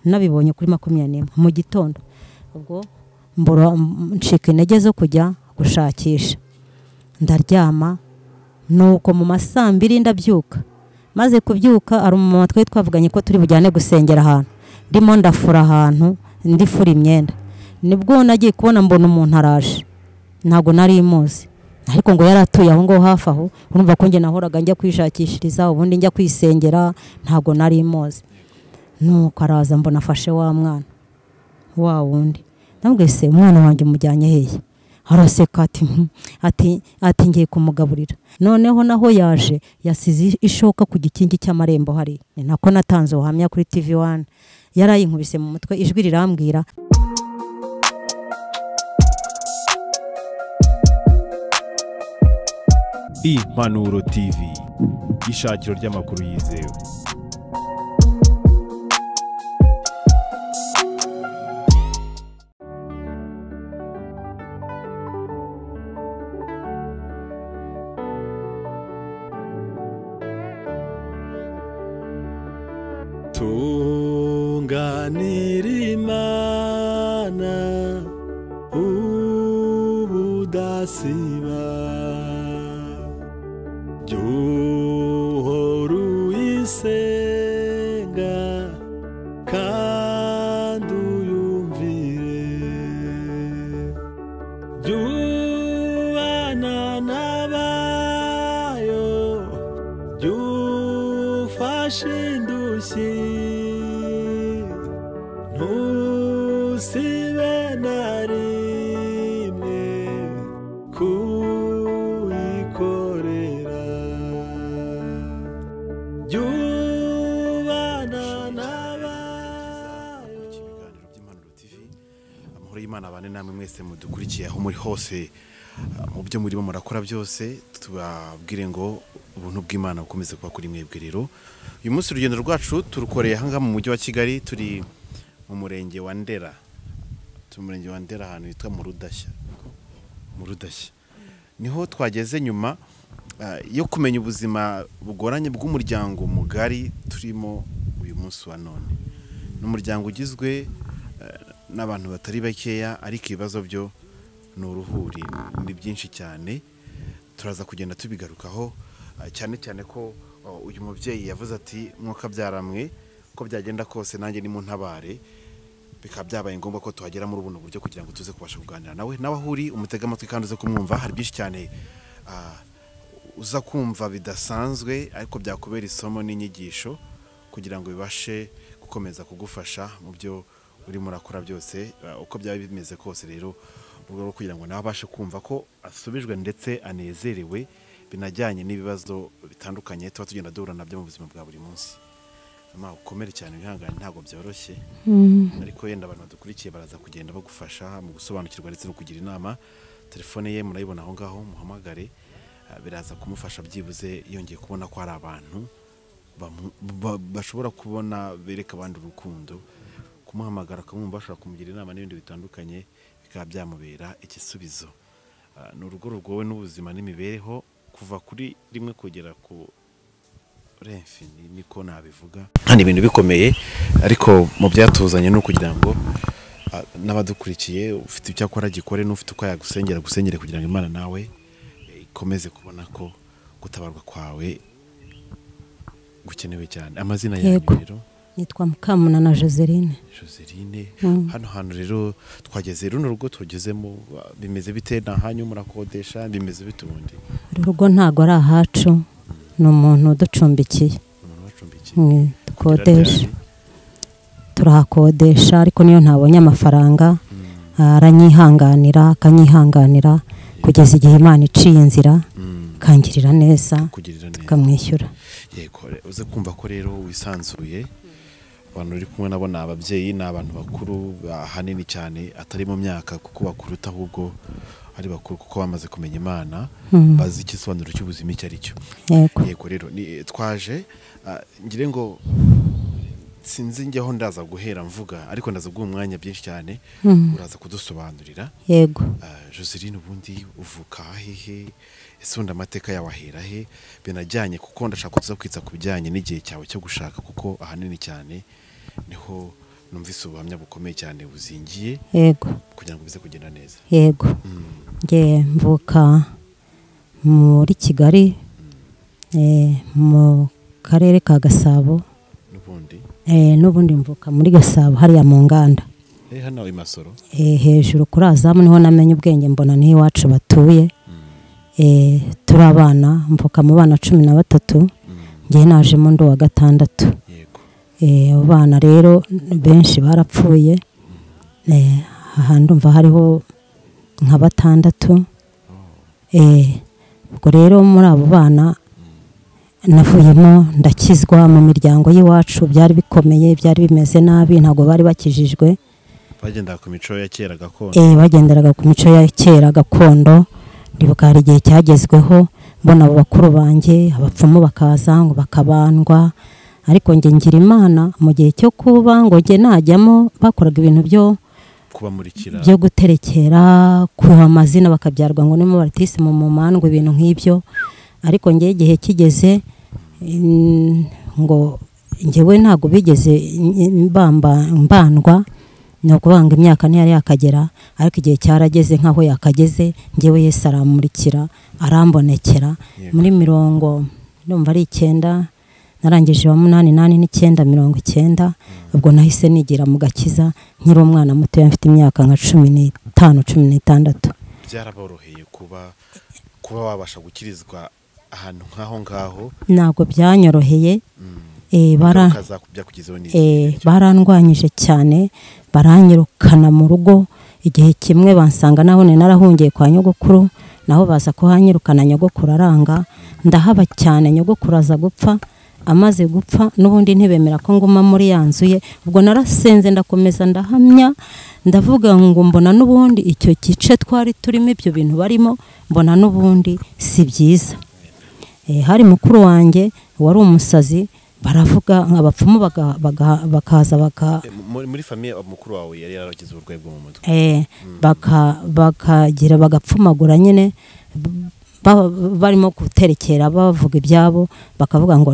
nabibonye kuri 21 mu gitondo ubwo mbura ncika intege zo kujya gushakisha ndaryama nuko mu masambiri ndabyuka maze kubyuka ari mu matwe twavuganye ko turi bujyane gusengera ahantu ndimo ndafura ahantu ndifura imyenda nibwo nagiye kubona mbona umuntu araje ntago nari imuzi ariko ngo yaratuye aho ngo hafi aho urumva ko nge nahoraga njya kwishakishiriza ubundi njya kwisengera ntago nari imuzi nuko araza mbona afashe wa mwana wa wundi ndamwese umwana wanjye mujyanye hehe araseka ati ngiye kumugaburira noneho naho yaje yasize ishoka ku gikingi cy'amarembo hari ni nako natanze ubuhamya kuri TV1 yarayinkubise mu mutwe ijwi rirambwira Impanuro TV ishakiro ry'amakuru yizewe. Tunganira Imana ubudasiba Johora uyisenga kandi uyumvire Jubana nabayo jufashe indushyi ntusibe na rimwe kuyikorera Jubana nabayo. Ibiganiro by'Impanuro TV amahoro y'Imana abane namwe mwese mudukurikiye aho muri hose mu byo murimo murakora byose tubabwire ngo ubuntu bw'Imana bukomeze kuba kuri mwebwe rero uyu munsi urugendo rwacu turukoreye hanga mu mujyi wa Kigali turi mu murenge wa Ndera ahantu hitwa mu Rudashya niho twageze nyuma yo kumenya ubuzima bugoranye bw'umuryango mugari turimo uyu munsi wa none n'umuryango ugizwe n'abantu batari bakeya ariko ibibazo byo n'uruhuri ni byinshi cyane turaza kugenda tubigarukaho cyane cyane ko uyu mubyeyi yavuze ati mwuka byaramwe ko byagenda kose nanjye ni mu ntabare bikaba byabaye ngombwa ko tuhagera muri ubuno buryo kugira ngo tuze kubasha kuganira nawe n'abahuri umutega amatwi kandi uze kumwumva hari byinshi cyane uza kumva bidasanzwe ariko byakubera isomo n'inyigisho kugira ngo bibashe gukomeza kugufasha mu byo uri murakora byose uko byaba bimeze kose rero rwo kugira ngo nawe abashe kumva ko asubijwe ndetse anezerewe binajyanye n'ibibazo bitandukanye tuba tugenda duhura nabyo mu buzima bwa buri munsi ukomere cyane wihangane ntabwo byoroshye ariko yenda abantu badukurikiye baraza kugenda bagufasha mu gusobanukirwa ndetse no kugira inama telefone ye murayibona aho ngaho muhamagare biraza kumufasha byibuze yongeye kubona ko hari abantu bashobora kubona bereka abandi urukundo kumuhamagara akamwumva bashobora kumugira inama n'ibindi bitandukanye bikaba byamubera igisubizo ni urugo rugowe n'ubuzima n'imibereho kuva kuri rimwe kugera ku renfi niko nabivuga ni ibintu bikomeye ariko mu byatuzanye no kugira ngo n'abadukurikiye ufite icyo akora gikore n'ufite uko yagusengera gusengere kugira ngo Imana nawe ikomeze kubona ko gutabarwa kwawe gukenewe cyane amazina yawe rero nitwa Mukamunana Joseline hano hantu rero twageze runo rugo tugezemo bimeze bite na hanyu murakodesha bimeze bitubundi urugo ntago ari ahacu ni umuntu ducumbikiye dukodesha turahakodesha ariko niyo ntabonye amafaranga akanyihanganira kugeza igihe Imana iciye inzira kangirira neza tukamwishyura yego uze kumva ko rero wisanzuye abantu uri kumwe nabo ababyeyi n'abantu bakuru hanini cyane atari mu myaka kuko bakuruta ahubwo ari bakuru kuko bamaze kumenya Imana bazi ikisobanuro cy'ubuzima icyo ari cyo yego rero twaje ngire ngo sinzi njyeho ndaza guhera mvuga ariko ndaza guha umwanya byinshi cyane uraza kudusobanurira yego Joseline ubundi uvuka hehe ese undi amateka yawe ahera he binajyanye kuko ndashaka kuza kwitsa ku bijyanye n'igihe cyawe cyo gushaka kuko ahanini cyane niho numvise ubuhamya bukomeye cyane buzingiye yego kugira ngo bize kugenda neza. yego nge mvuka muri Kigali mu karere ka Gasabo n'ubundi mvuka muri Gasabo hariya mu nganda hano i Masoro hejuru kuri Azamu niho namenye ubwenge mbona niho iwacu batuye. Turi abana mvuka mu bana 13 ngiye najemo ndo wa 6. Abo bana rero benshi barapfuye ndumva hariho nka 6. Ubwo rero muri abo bana navuyemo ndakizwa mu miryango y'iwacu byari bikomeye byari bimeze nabi ntago bari bakijijwe. Bagendera ku mico ya kera gakondo. Bagenderaga ku mico ya kera gakondo. Ndibuka hari igihe cyagezweho mbona abo bakuru banjye abapfumu bakaza ngo bakabandwa, ariko nge ngira Imana mu gihe cyo kuba ngo nge najyamo bakoraga ibintu kubamurikira byo guterekera kuha amazina bakabyarwa ngo nimo baratise mu mumandwe ibintu nk'ibyo. Ariko nge igihe kigeze ngo ngewe ntago bigeze mbandwa no kubanga imyaka ntiyari yakagera, ariko igihe cyarageze nkaho yakageze ngewe Yesu aramurikira arambonekera muri mirongo ndumva ari 9 narangije wa 8 9 90. Ubwo nahise nigira mu gakiza nkiri umwana muto mfite imyaka nka 15 16. Byaraboroheye kuba wabasha gukirizwa ahantu ngaho ntago byanyoroheye. Barandwanyije cyane baranyirukana mu rugo. Igihe kimwe bansanga naho narahungiye kwa nyogokuru, naho baza kuhanyirukana nyogokuru aranga ndahaba cyane. Nyogokuru aza gupfa, amaze gupfa n'ubundi ntibemera ko nguma muri yanzuye. Ubwo narasenze ndakomeza ndahamya ndavuga ngo mbona n'ubundi icyo gice twari turimo ibyo bintu barimo mbona n'ubundi si byiza. Hari mukuru wanjye wari umusazi baravuga nk'abapfumu bakaza muri famille mukuru wawe yari yaragize uburwayi bwo mu mutwe bakagira bagapfumagura nyine barimo guterekera bavuga ibyabo bakavuga ngo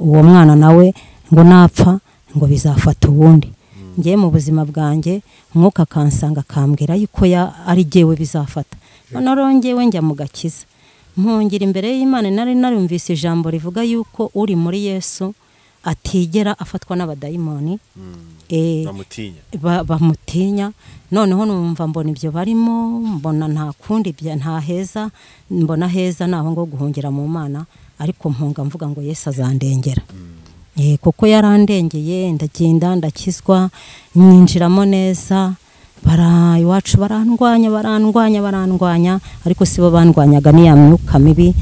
uwo mwana nawe ngo napfa ngo bizafata ubundi. Ngiye mu buzima bwanjye umwuka kansanga kambwira yuko ari jewe bizafata. None ngewe njya mu gakiza mpungira imbere y'Imana nari narumvise ijambo rivuga yuko uri muri Yesu atigera afatwa n'abadayimoni bamutinya. Noneho numva mbona ibyo barimo mbona nta kundi nta heza mbona heza naho ngo guhungira mu Mana, ariko mpunga mvuga ngo Yesu azandengera. Kuko yarandengeye ndagenda ndakizwa nyinjiramo neza. Iwacu barandwanya ariko sibo bandwanyaga ni ya myuka mibi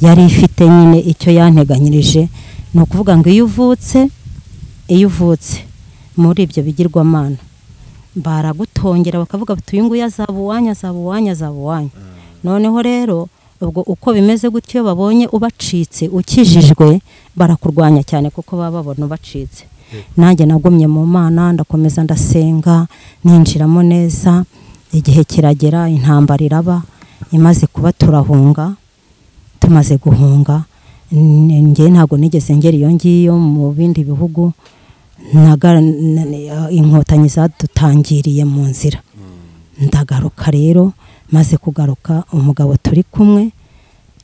yari ifite nyine icyo yanteganyirije. No kuvuga ngo iyo uvutse muri ibyo bigirwamana baragutongera bakavuga batuye ngo yazabuwanya. Noneho rero ubwo uko bimeze gutyo babonye ubacitse ukijijwe barakurwanya cyane kuko baba babona ubacitse. Nanjye nagumye mu Mana ndakomeza ndasenga ninjiramo neza. Igihe kiragera intambara iraba imaze kuba turahunga. Tumaze guhunga nge ntago nigeze ngera iyo ngiyo mu bindi bihugu. Inkotanyi zadutangiriye mu nzira ndagaruka rero. Maze kugaruka umugabo turi kumwe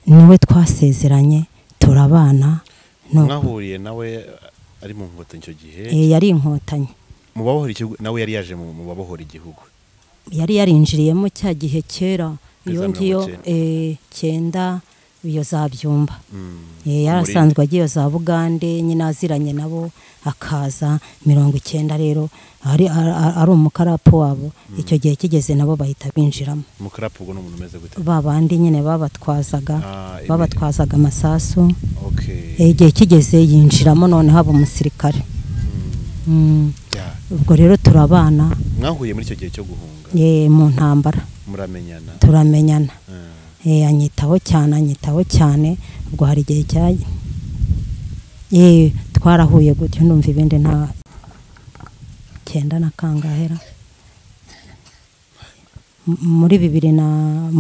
niwe twasezeranye turabana. Mwahuriye nawe ari mu nkotanyi icyo gihe? Yari inkotanyi mu babohora igihugu. Nawe yari yaje mu babohora igihugu? Yari yarinjiriyemo cya gihe kera iyo ngiyo 9 iyo zabyumba. Yarasanzwe agiye za Bugande nyine aziranye nabo akaza 90 rero ari umukarapo wabo. Icyo gihe kigeze nabo bahita binjiramo. Umukarapo ubwo n'umuntu umeze gute? Babandi nyine babatwazaga amasasu. Igihe kigeze yinjiramo none haba umusirikare. Ubwo rero turabana. Mwahuye muri icyo gihe cyo guhunga? Mu ntambara turamenyana. Anyitaho cyane. Ubwo hari igihe cyaje twarahuye gutyo ndumva ibindi nta 9 na kangahera muri 2021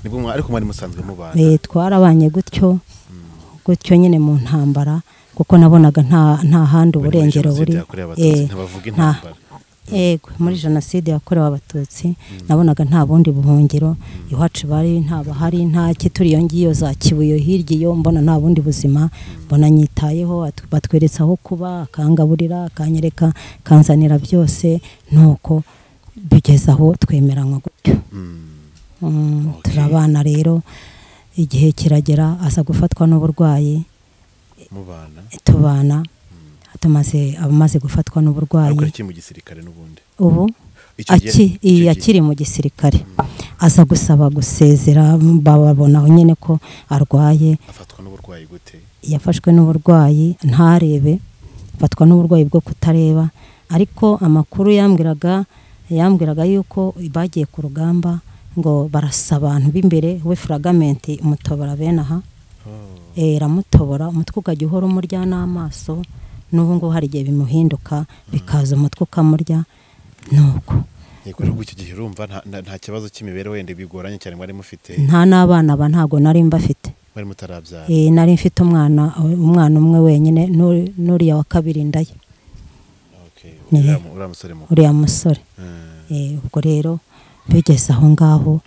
nibwo ariko mwari musanzwe mubana? Twarabanye gutyo nyine mu ntambara kuko nabonaga nta handi uburengero buri yego muri jenoside yakorewe abatutsi nabonaga nta bundi buhungiro iwacu bari ntabahari nta kituri iyo ngiyo za Kibuye hirya iyo mbona nta bundi buzima mbona nyitayeho batweretse aho kuba akangaburira akanyereka kanzanira byose nuko bigeza aho twemeranywa gutyo turabana rero igihe kiragera aza gufatwa n'uburwayi tubana amaze gufatwa n'uburwayi mu gisirikare n'ubundi ubu akiri mu gisirikare aza gusaba gusezera babona nyine ko arwaye afatwa n'uburwayi gute yafashwe n'uburwayi ntarebe afatwa n'uburwayi bwo kutareba ariko amakuru yambwiraga yuko bagiye ku rugamba ngo barasaba abantu b'imbere we fragment umutobora bene aha ramutobora umutwe ukajya uhora umurya n'amaso n'ubu ngo hari igihe bimuhinduka bikaza umutwe ukamurya nuko yego rero icyo gihe urumva nta kibazo cy'imibereho wende bigoranye cyane mwari mufite nta n'abana ntago nari mbafite mwari mutarabyara nari mfite umwana umwe wenyine n'uriya wa kabiri ndaye uriya musore ubwo rero bigeze aho ngaho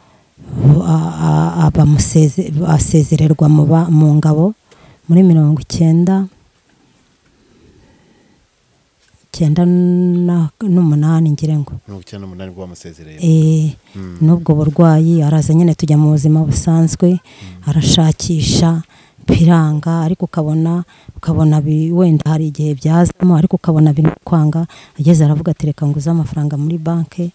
asezererwa mu ngabo muri 1998 ngire ngo 1998 bwo bamusezereye n'ubwo burwayi araza nyine tujya mu buzima busanzwe arashakisha biranga ariko ukabona wenda hari igihe byazamo ariko ukabona kwanga ageze aravuga ati reka nguze amafaranga muri banki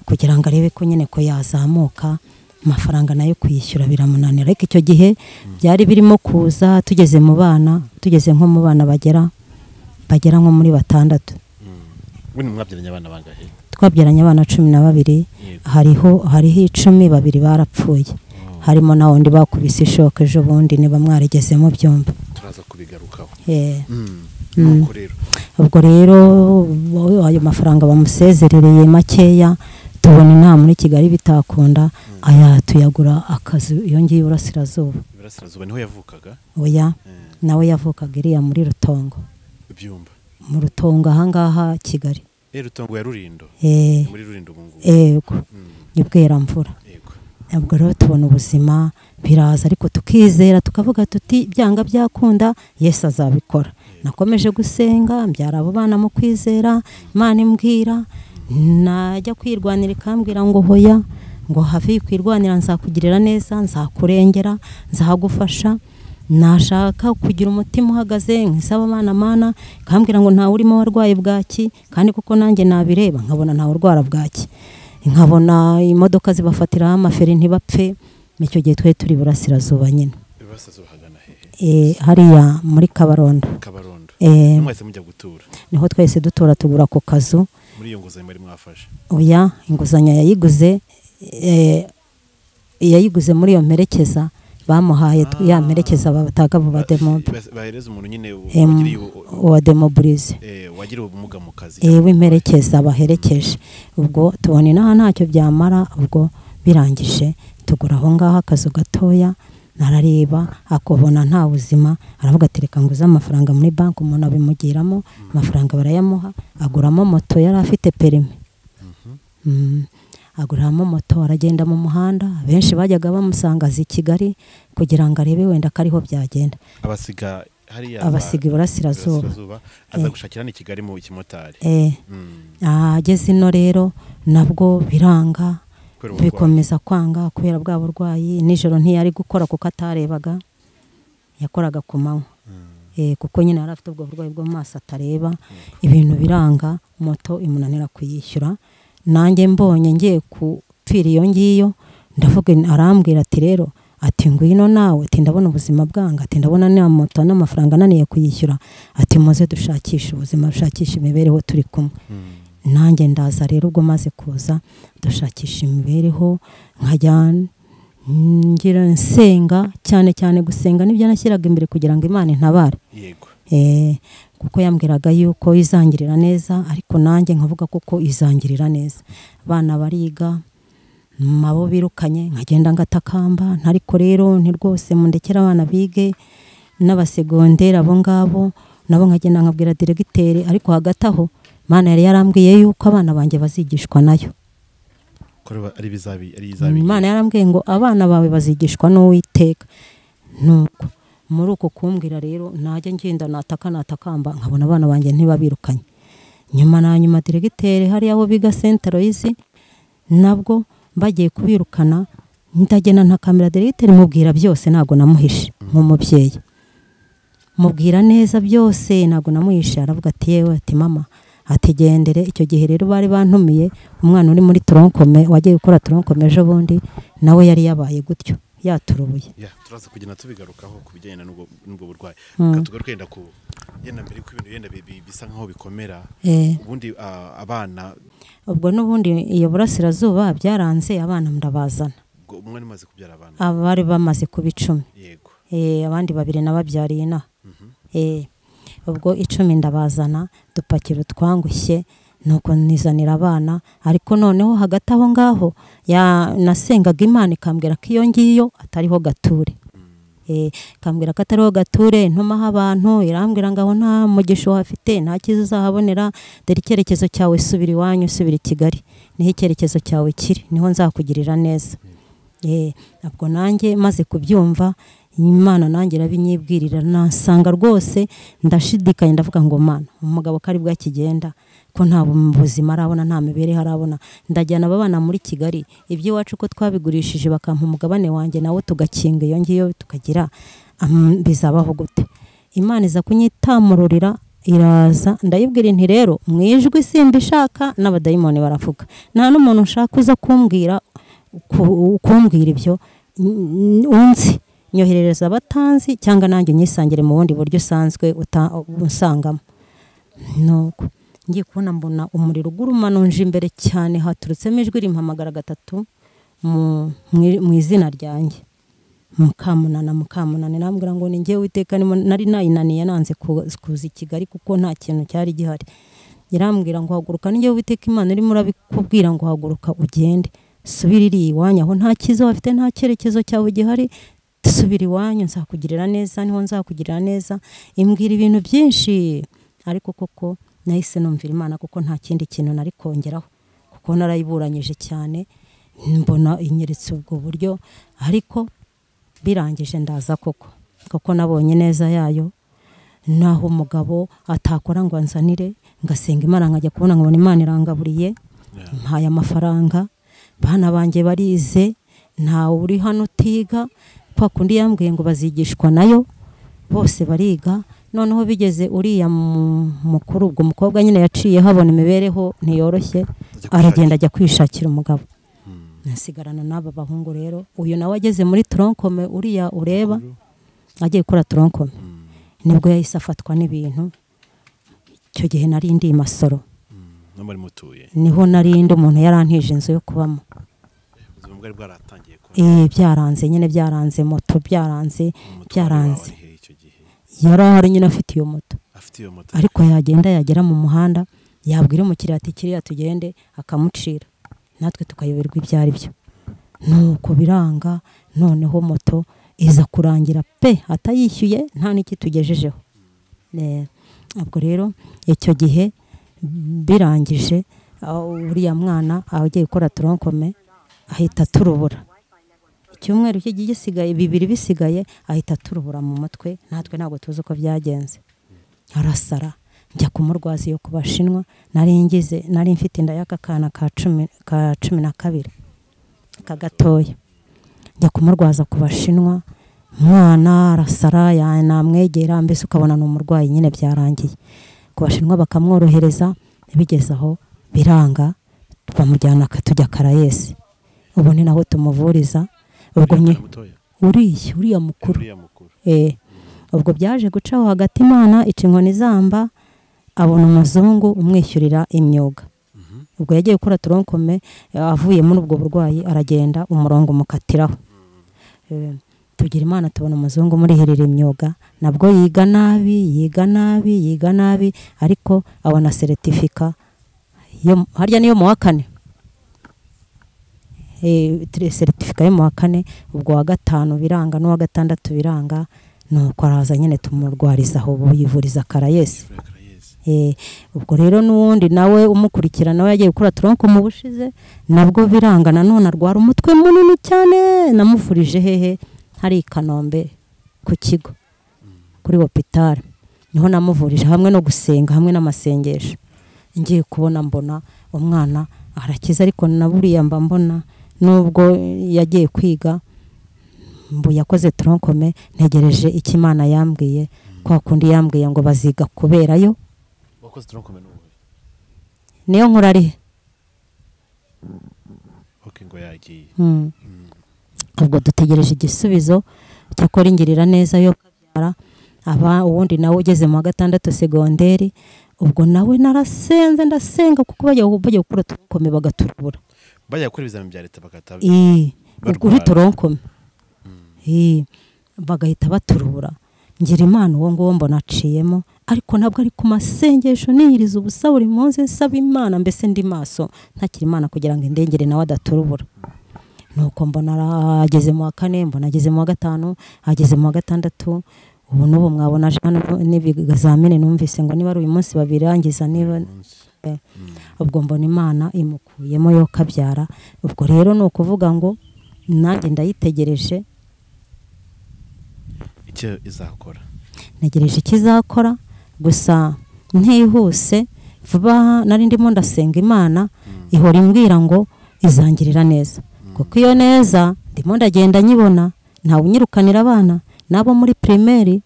kugira ngo arebe ko nyine ko yazamuka amafaranga nayo kuyishyura biramunanira ariko icyo gihe byari birimo kuza tugeze nko mu bana bagera nko muri 6 wini mwabyaranye abana bangahe twabyaranye abana 12 hariho 10 babiri barapfuye harimo na wundi bakubise ishoka ejo bundi niba mwarigezemo byumba turaza kubigarukaho ubwo rero ayo mafaranga bamusezerereye makeya tubona inama muri Kigali bitakunda aya tuyagura akazu iyo ngiye Burasirazuba niho yavukaga oya nawe yavukaga iriya muri Rutongo ibyumba mu Rutongo ahangaha Kigali Rutongo ya Rurindo muri Rurindo ubungubu yego nibwera mvura ubwo rero tubona ubuzima biraza ariko tukizera tukavuga tuti byanga byakunda Yesu azabikora nakomeje gusenga mbyara abo bana mu kwizera Imana imbwira najya kwirwanira ikambwira ngo hoya ngo hafi kwirwanira nzakugirira neza nzakurengera nzagufasha nashaka kugira umutima uhagaze nkisaba Mana ikambwira ngo ntawe urimo warwaye bwaki kandi kuko nanjye nabireba nkabona ntawe urwara bwaki nkabona imodoka zibafatira amaferi ntibapfe nicyo gihe twe turi Burasirazuba nyine hariya muri Kabarondo mwese mujya gutura niho twese dutura tugura ku kazu muri iyo nguzanyo bari mwafashe oya inguzanyo yayiguze muri iyo mperekeza bamuhaye ya mperekeza bataga mu bademob bahereza umuntu nyine wa demobilize wagiriwe ubumuga mu kazi w'imperekeza baherekeje ubwo tubona inaha ntacyo byamara ubwo birangije tugura aho ngaho akazu gatoya narareba akobona nta buzima aravuga ati reka nguze amafaranga muri banki umuntu abimugiramo amafaranga barayamuha aguramo moto yari afite perimi aguramo moto aragenda mu muhanda benshi bajyaga bamusanga i Kigali kugira ngo arebe wenda kariho byagenda abasiga Burasirazuba aza gushakira ni Kigali mu kimotari ageze ino rero nabwo biranga bikomeza kwanga kubera bwa burwayi nijoro ntiyari gukora kuko atarebaga yakoraga ku manywa kuko nyine yari afite ubwo burwayi bwo maso atareba ibintu biranga moto imunanira kuyishyura nanjye mbonye ngiye kupfira iyo ngiyo ndavuga arambwira ati rero ati ngwino nawe ati ndabona ubuzima bwanga ati ndabona na moto n'amafaranga ananiye kuyishyura ati muze dushakisha ubuzima dushakisha imibereho turi kumwe nanjye ndaza rero ubwo maze kuza dushakisha imibereho nkajya ngira nsenga cyane gusenga nibyo nashyiraga imbere kugira ngo Imana intabare yego kuko yambwiraga yuko izangirira neza ariko nanjye nkavuga kuko izangirira neza abana bariga mabo birukanye nkagenda ngatakamba ariko rero nti rwose mundekera abana bige n'abasegondera abo ngabo nabo nkagenda nkabwira diregiteri, ariko hagati aho Imana yari yarambwiye yuko abana banjye bazigishwa nayo. ari bizabi Imana yarambwiye ngo abana bawe bazigishwa n'Uwiteka. Nuko muri uko kumbwira rero najya ngenda natakamba nkabona abana banjye ntibabirukanye. Nyuma diregiteri hari aho biga Saint Aloys nabwo bagiye kubirukana, ndagenda ntakamera diregiteri mubwira byose, ntago namuhishe nk'umubyeyi, mubwira neza byose, ntago namuhishe. Aravuga ati yewe, ati mama, atigendere. Icyo gihe rero bari bantumiye umwana uri muri tronkome, wagiye gukora tronkome ejo bundi, nawe yari yabaye gutyo yaturubuye. turaza kugenda tubigarukaho ku bijyanye n'ubwo burwayi. Katugaruke yenda ku yenda mbere ko ibintu yenda bisa nkaho bikomera, ubundi abana ubwo n'ubundi iyo burasirazuba byaranze abana ndabazana. umwe nimaze kubyara abana abari bamaze kuba 10. Yego. Abandi 2 nababyariye ina. Ubwo 10 ndabazana, dupakira twangushye, nuko nizanira abana. Ariko noneho hagati aho ngaho nasengaga Imana ikambwira ko iyo ngiyo atariho gature. Kambwira ko atariho gature, ntumaho abantu, irambwira ngaho nta mugisho wafite, nta kiza uzahabonera, dore icyerekezo cyawe subira iwanyu, subira i Kigali, niho icyerekezo cyawe kiri, niho nzakugirira neza. Nabwo nanjye maze kubyumva, Imana nanjye rabinyibwirira, nasanga rwose ndashidikanye, ndavuga ngo Mana, umugabo kari bwakigenda ko nta buzima arabona, nta mibereho arabona, ndajyana abana muri Kigali, ibyo iwacu ko twabigurishije bakampa umugabane wanjye, nawe tugakinga iyo ngiyo tukagira, bizabaho gute? Imana iza kunyitamururira, iraza, ndayibwira nti rero mwijwi simbishaka, n'abadayimoni baravuga, nta n'umuntu ushaka uza kumbwira ibyo unzi, nyoherereza abatanzi cyangwa nanjye nyisangire mu bundi buryo usanzwe usangamo. Nuko ngiye kubona mbona umuriro ugurumana unje imbere cyane, haturutsemo ijwi rimpamagara 3 mu izina ryanjye, Mukamunana. Nambwira ngo ni ngiye Uwiteka, nari nayinaniye nanze kuza i Kigali kuko nta kintu cyari gihari. Irambwira ngo haguruka, ni ngiye Uwiteka Imana irimo urabikubwira ngo haguruka ugende, subirira iwanyu, aho nta kizo bafite, nta cyerekezo cyawe gihari, subira iwanyu, nzakugirira neza, niho nzakugirira neza. Imbwira ibintu byinshi, ariko koko nahise numvira Imana kuko nta kindi kintu nari kongeraho, kuko narayiburanyije cyane, mbona inyeretse ubwo buryo. Ariko birangije ndaza koko nabonye neza yayo, naho umugabo atakora ngo anzanire, ngasenga Imana, nkajya kubona nkabona Imana irangaburiye, mpaye amafaranga, bana banjye barize, nta uri hano utiga, kwa kundi yambwiye ngo bazigishwa nayo, bose bariga. Noneho bigeze uriya mukuru, ubwo mukobwa nyine yaciye habona imibereho ntiyoroshye, aragenda ajya kwishakira umugabo, nasigarana n'aba bahungu. Rero uyu nawe ageze muri tronkome, uriya ureba agiye gukora tronkome, nibwo yahise afatwa n'ibintu. Icyo gihe nari ndi Masoro, niho narindi umuntu yarantije inzu yo kubamo. Byaranze nyine, byaranze moto, byaranze yarahari nyine afite iyo moto, ariko yagenda yagera mu muhanda, yabwira umukiriya ati kiriya tugende, akamucira, natwe tukayoberwa ibyo ari byo. Nuko biranga, noneho moto iza kurangira pe atayishyuye, nta n'iki tugejejeho. Ubwo rero icyo gihe birangije, uriya mwana agiye gukora tronkome ahita turubura. Icyumweru kigiye gisigaye, 2 bisigaye, ahita turubura mu mutwe, natwe ntabwo tuzi uko byagenze. Arasara, njya kumurwaza yo kubashinwa, nari mfite inda y'akana ka 12 kagatoya, njya kumurwaza kubashinwa, mwana arasara, yanamwegera, mbese ukabona n'umurwayi nyine byarangiye. Kubashinwa bakamworohereza, bigeze aho biranga, bamujyana tujya Karayesi, ubu ni naho tumuvuriza. Ubwo uriya mukuru, ubwo byaje gucaho hagati, Imana ica inkoni zamba, abona umuzungu umwishyurira imyuga. Ubwo yagiye gukora tronkome, avuye muri ubwo burwayi aragenda, umurongo umukatiraho. Tugira Imana tubona umuzungu murihirira imyuga, nabwo yiga nabi, ariko abona certificat harya niyo mu wa 4, certificat yo mu wa 4. Ubwo wa 5 biranga, n'uwa 6 biranga, nuko araza nyine tumurwariza aho yivuriza Karayesi. Ubwo rero n'uwundi nawe umukurikira nawe yagiye gukora tronko mu bushize nabwo biranga nanone arwara umutwe munini cyane, namuvurije hehe hari Kanombe ku kigo kuri hospital, niho namuvurije hamwe no gusenga hamwe n'amasengesho. Ngiye kubona mbona umwana arakiza, ariko naburiya mba mbona nubwo yagiye kwiga mbu yakoze tronkome, ntegereje icyo Imana yambwiye, kwa kundi yambwiye ngo baziga kuberayo. Wakoze tronkome n'ubu niyo nkura ari ngo yagiye. Ubwo dutegereje igisubizo cyakora ingirira neza yo kabyara. Uwundi nawe ugeze mu wa 6 segonderi, ubwo nawe narasenze ndasenga kuko bajya gukora tronkome bagaturubura, bajya gukora ibizamini bya leta bakata uri tronkome bagahita baturubura. Ngira Imana uwo nguwo mbona aciyemo, ariko nabwo ari ku masengesho niyiriza ubusa buri munsi nsaba Imana, mbese ndi maso ntakiri Imana kugira ngo indengere nawe adaturubura. Nuko mbona ageze mu wa 4, mbona ageze mu wa 5, ageze mu wa 6. Ubu n'ubu mwabona n'ibizamini numvise ngo niba ari uyu munsi babirangiza, niba ubwo mbona Imana imukuyemo yo kabyara. Ubwo rero ni ukuvuga ngo nanjye ndayitegereje icyo izakora, negereje ikizakora, gusa ntihuse vuba. Nari ndimo ndasenga Imana ihora imbwira ngo izangirira neza, kuko iyo neza ndimo ndagenda nyibona. Ntawe unyirukanira abana nabo muri primaire,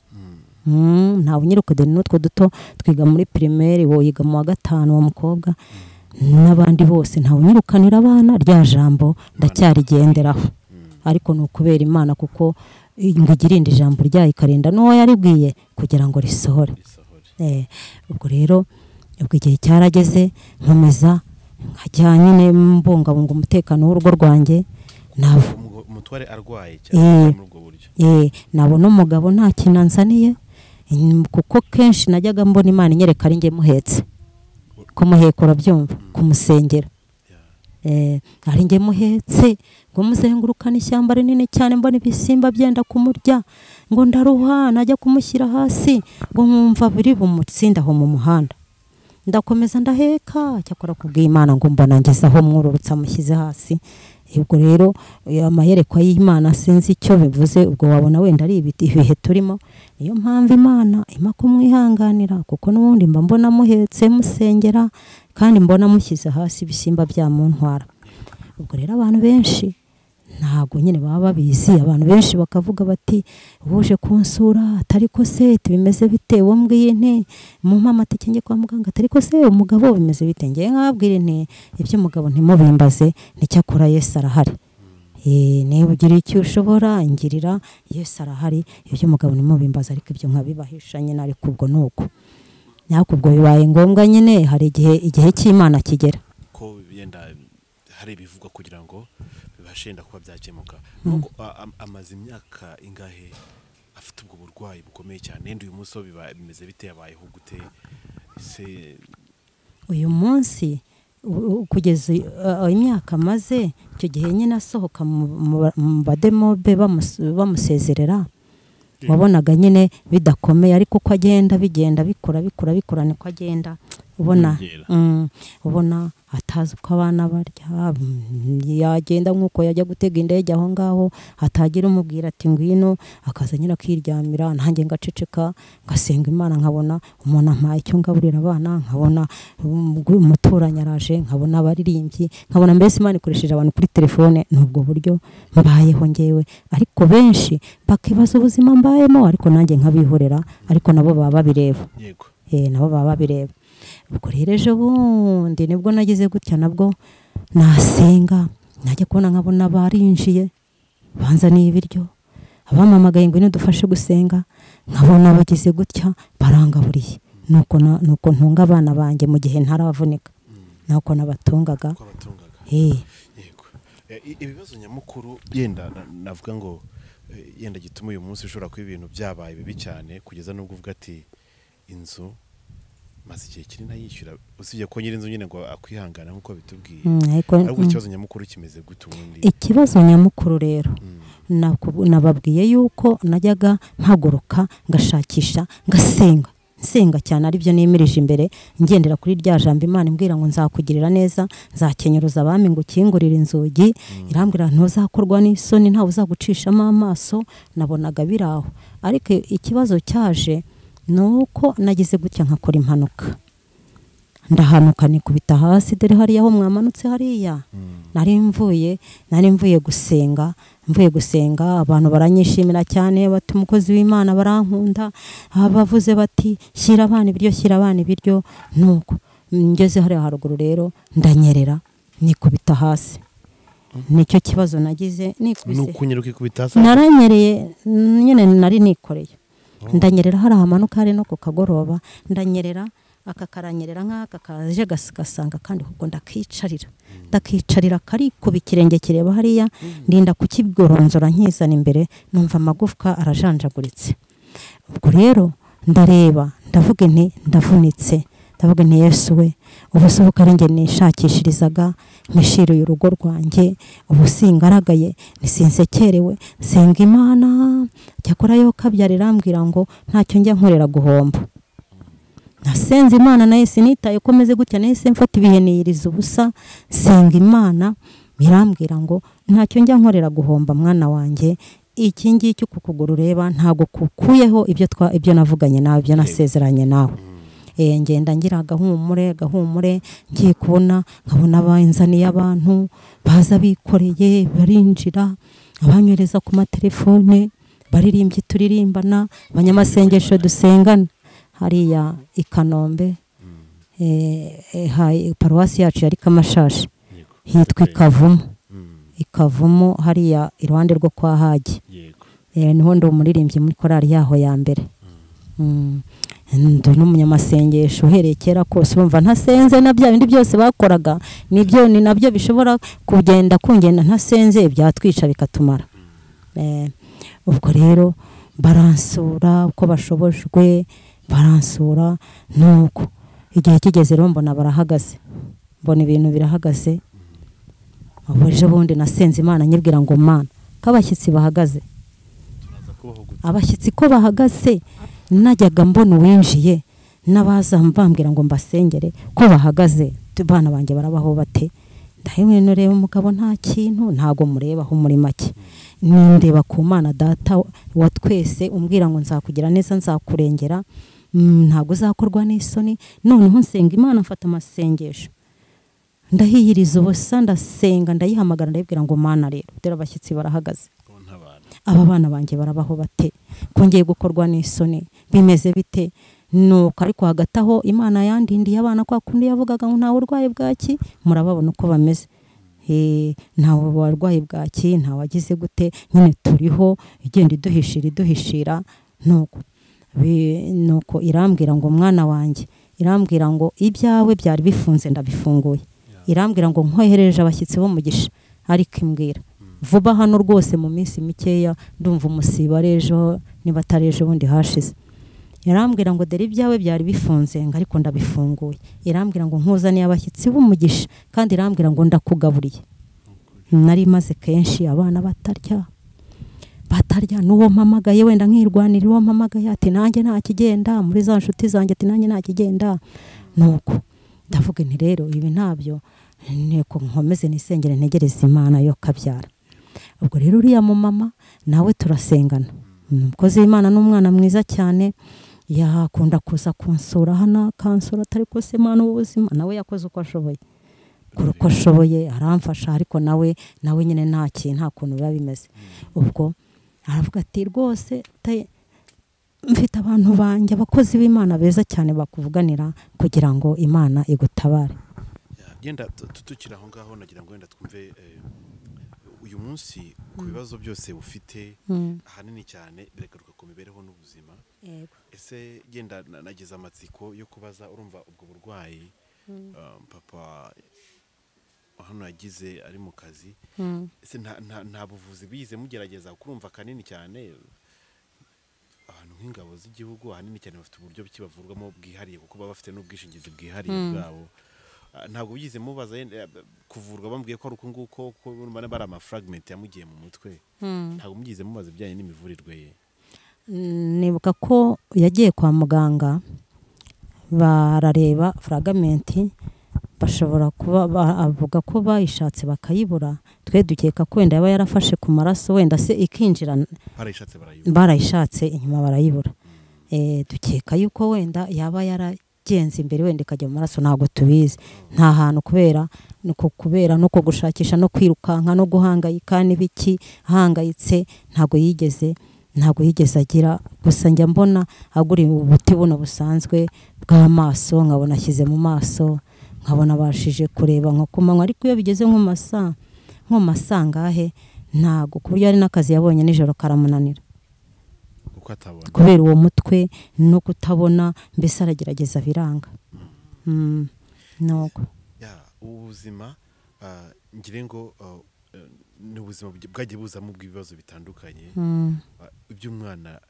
ntawe unyirukanye n'utwo duto twiga muri primaire, wo yiga mu wa 5 wa mukobwa, n'abandi bose ntawe unyirukanira abana. Rya jambo ndacyarigenderaho, ariko ni ukubera Imana, kuko ngo igirinde ijambo ryayo ikarinda n'uwo yaribwiye kugira ngo risohore. Ubwo rero ubwo igihe cyarageze nkomeza nkajya nyine mbungabunga umutekano w'urugo rwanjye. Umutware arwaye cyane muri ubwo buryo, nabona umugabo nta kintu ansaniye, kuko kenshi najyaga mbona Imana inyereka ari njye muhetse, kumuhekura byumva, kumusengera ari njye muhetse, ngo muzengurukana ishyamba rinini cyane, mbona ibisimba byenda kumurya, ngo ndaruha najya kumushyira hasi, ngo nkumva biri bumutsinda aho mu muhanda. Ndakomeza ndaheka, cyakora kubwiye Imana ngo mbona ngeze aho mwururutsa mushyize hasi. Ubwo rero amayerekwa y'Imana sinzi icyo bivuze, ubwo wabona wenda ari ibihe turimo. Niyo mpamvu Imana ima kumwihanganira, kuko n'ubundi mba mbona muhetse musengera, kandi mbona mushyize hasi ibisimba byamuntwara. Ubwo rero abantu benshi ntago nyine baba babizi, abantu benshi bakavuga bati uje kunsura atari ko se bimeze bite, wo mbwiye nte mu amatike nge kwa muganga, atari ko se umugabo bimeze bite, nge nkabwire nte ibyo umugabo ntimubimbaze, n'icyakora Yesu arahari. Niba ugira icyo ushobora ngirira, Yesu arahari, ibyo umugabo ntimubimbaze, ariko ibyo nkabibahisha nyine. Ariko ubwo nuko nyako ubwo bibaye ngombwa nyine, hari igihe cy'Imana kigera ko yenda hari bivugwa kugira ngo bibashenda kuba byakemuka. Amaze imyaka ingahe afite ubwo burwayi bukomeye cyane, nende uyu munsi bimeze bite, yabayeho gute se uyu munsi kugeza imyaka maze? Icyo gihe nyine asohoka mu bademobe bamusezerera, wabonaga nyine bidakomeye, ariko uko agenda bigenda bikura niko agenda ubona atazi uko abana barya, yagenda nk'uko yajya gutega indege aho ngaho, hatagira umubwira ati ngwino, akaza nyine akiryamira, nanjye ngaceceka ngasenga Imana, nkabona umuntu ampaye icyo ngaburira abana, nkabona umuturanyi araje, nkabona abaririmbyi, nkabona mbese Imana ikoresheje abantu kuri telefone. N'ubwo buryo mbayeho ngewe, ariko benshi bakibaza ubuzima mbayemo, ariko nanjye nkabihorera, ariko nabo baba babireba. Nabo baba babireba. Ubwo rero ejo bundi nibwo nagize gutya, nabwo nasenga, najya kubona nkabona barinjiye banzaniye ibiryo, abamamagaye ngo dufashe gusenga, nkabona bagize gutya barangaburiye. Nuko ntunga abana banjye mu gihe ntaravunika, nuko nabatungaga. Ibibazo nyamukuru yenda navuga ngo yenda gituma uyu munsi ushobora kuba ibintu byabaye bibi cyane, kugeza nubwo uvuga ati inzu maze igihe kinini ayishyura usibye ko nyiri inzu nyine ngo akwihangana nk'uko bitubwiye ariko ikibazo nyamukuru kimeze gute ubundi? ikibazo nyamukuru rero nababwiye yuko najyaga mpaguruka ngashakisha nsenga cyane, aribyo nimirije imbere ngendera kuri rya jambo Imana imbwira ngo nzakugirira neza, nzakenyuruza abami ngo ukingurire inzugi, irambwira ntuzakorwa n'isoni, ntawe uzagucishamo amaso. Nabonaga biraho, ariko ikibazo cyaje nuko nagize gutya nkakora impanuka, ndahanuka nikubita hasi. Dore hariya aho mwamanutse hariya nari mvuye gusenga, abantu baranyishimira cyane, bati umukozi w'Imana barankunda, bavuze bati shyira abana ibiryo. Nuko ngeze hariya haruguru rero ndanyerera nikubita hasi. Nicyo kibazo nagize, naranyereye nyine, nari nikoreye ndanyerera hari ahamanuka hari no ku kagoroba, ndanyerera akakaranyerera nk'aka kaje gasanga kandi ubwo ndakicarira kariko bikirenge kireba hariya, ndinda kukigoronzora nkizana imbere, numva amagufwa arajanjaguritse. Ubwo rero ndareba ndavuga nti ndavunitse, ndavuga nti Yesu we, ubusohoka ari nge nishakishirizaga mishiriye urugo rwanjye, ubusingaragaye nisinsekerewe, senga Imana. Cyakora yo kabyara irambwira ngo ntacyo njya nkorera guhomba. Nasenze Imana nayo sinitaye komeze gutya, nahise mfata ibiheniyiriza ubusa, senga Imana irambwira ngo ntacyo njya nkorera guhomba mwana wanjye, iki ngiki kukuguru ureba ntago kukuyeho ibyo navuganye nawe, ibyo nasezeranye nawe. Ngenda ngira gahumure, ngiye kubona nkabona abanzaniye abantu baza bikoreye, barinjira abanywereza ku matelefone, baririmbye turirimbana, abanyamasengesho dusengana hariya i Kanombe, paruwasi yacu yari Kamashashi, hitwa Ikavumo hariya iruhande rwo kwa Hagi. Niho ndi umuririmbyi muri korali yaho ya mbere. Ndi n'umunyamasengesho uhereye kera kose, urumva ntasenze na bya bindi byose bakoraga nibyo ni nabyo bishobora kugenda ntasenze byatwica bikatumara. Ubwo rero baransura uko bashobojwe, baransura. Nuko igihe kigeze rero mbona barahagaze, mbona ibintu birahagaze. Ejo bundi nasenze Imana nyibwira ngo Mana kabashyitsi bahagaze, abashyitsi ko bahagaze, najyaga mbona uwinjiye n'abaza mbambwira ngo mbasengere ko bahagaze, bana banjye barabaho bate? Ndahimwe reba umugabo nta kintu, ntago murebaho muri make, ndeba ku Mana data wa twese umbwira ngo nzakugira neza, nzakurengera, ntago uzakorwa n'isoni. Noneho nsenga Imana, mfata amasengesho, ndahiyiriza ubusa, ndasenga, ndayihamagara, ndabibwira ngo Mana rero dore abashyitsi barahagaze, aba bana banjye barabaho bate? Kongeye gukorwa n'isoni bimeze bite? Nuko ariko hagati aho Imana yandindiye abana kwa kundi yavugaga ngo ntawe urwaye bwaki, murababona uko bameze. Ntawe warwaye bwaki, ntawe wagize gute, nyine turiho igenda iduhishira. Nuko irambwira ngo mwana wanjye, irambwira ngo ibyawe byari bifunze ndabifunguye, irambwira ngo nkohereje abashyitsi bo mugisha, ariko imbwira vuba hano rwose mu minsi mikeya ndumva umusiba rejo niba tareje bundi hashize. Irambwira ngo dore ibyawe byari bifunze ariko ndabifunguye, irambwira ngo nkuzaniye abashyitsi b'umugisha, kandi irambwira ngo ndakugaburiye. Nari maze kenshi abana batarya n'uwo mpamagaye wenda nkirwanira uwo mpamagaye ati nanjye nta kigenda, muri za nshuti zanjye ati nanjye nta kigenda. Nuko ndavuga nti rero ibi ntabyo, niko nkomeze nisengere ntegereza Imana yo kabyara. Ubwo rero uriya mu mama nawe turasengana, umukozi w'Imana n'umwana mwiza cyane, yakunda kuza kunsura hano, kansura atari ko se Imana ubuzima, nawe yakoze uko ashoboye, uko ashoboye aramfasha, ariko nawe nyine nta kuntu biba bimeze. Ubwo aravuga ati rwose mfite abantu banjye abakozi b'Imana beza cyane bakuvuganira kugira ngo Imana igutabare. Genda tukira aho ngaho, nagira ngo wenda twumve uyu munsi ku bibazo byose ufite ahanini cyane biragaruka ku mibereho n'ubuzima. Ese genda nagize amatsiko yo kubaza, urumva ubwo burwayi papa hano yagize ari mu kazi, ese nta buvuzi bize mugerageza kurumva kanini cyane abantu nk'ingabo z'igihugu ahanini cyane bafite uburyo bw'ibavurwamo bwihariye kuko baba bafite n'ubwishingizi bwihariye bwabo. Ntabwo bigize mubaza kuvurwa bambwiye ko ari uko nguko ko bari amafragment yamugiye mu mutwe. Ntabwo mugize mubaza ibijyanye n'imivurirwe ye. Nibuka ko yagiye kwa muganga barareba fragment bashobora kuba avuga ko bayishatse bakayibura. Twe dukeka ko wenda yaba yarafashe ku maraso wenda se ikinjira barayishatse inyuma barayibura. Dukeka yuko wenda yaba yaragenze imbere wenda ikajya mu maraso, ntabwo tubizi. Nta hantu kubera no gushakisha no kwirukanka no guhangayika n'ibiki ahangayitse ntabwo yigeze agira. Gusa njya mbona agura ubuti buno busanzwe bw'amaso, nkabona ashyize mu maso, nkabona bashije kureba nko kumanywa, ariko iyo bigeze nko masangahe ntago ku buryo ari n'akazi yabonye nijoro karamunanira kubera uwo mutwe no kutabona, mbese aragerageza biranga. Nuko ubuzima ngire ngo ni ubuzima bwagiye buzamo bw'ibibazo bitandukanye. Iby'umwana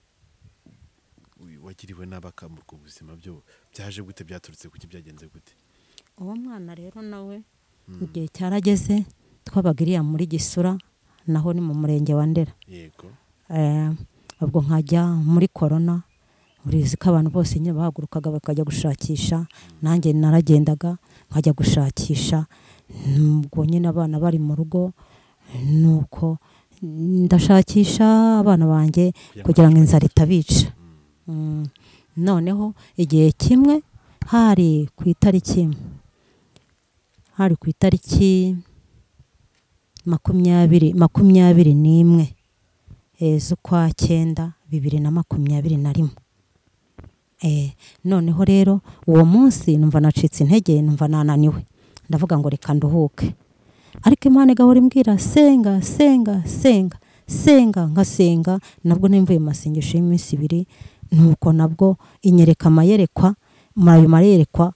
wagiriwe n'abakamurwa ubuzima byo byaje gute, byaturutse kuki, byagenze gute? Uwo mwana rero nawe igihe cyarageze twabagiriya muri Gisura, naho ni mu murenge wa Ndera. Yego. Ubwo nkajya muri corona, urizi ko abantu bose nyine bahagurukaga bakajya gushakisha, nanjye naragendaga nkajya gushakisha. Ubwo nyine abana bari mu rugo, nuko ndashakisha abana banjye kugira ngo inzara itabica. Noneho igihe kimwe hari ku itariki 21 z'ukwa 9 2021. Noneho rero uwo munsi numva nacitse intege, numva nananiwe, ndavuga ngo reka nduhuke. Ariko Imana igahora imbwira senga senga senga senga, ngasenga. Nabwo nimvuye mu masengesho y'iminsi 2, nuko nabwo inyereka amayerekwa, murayo mayerekwa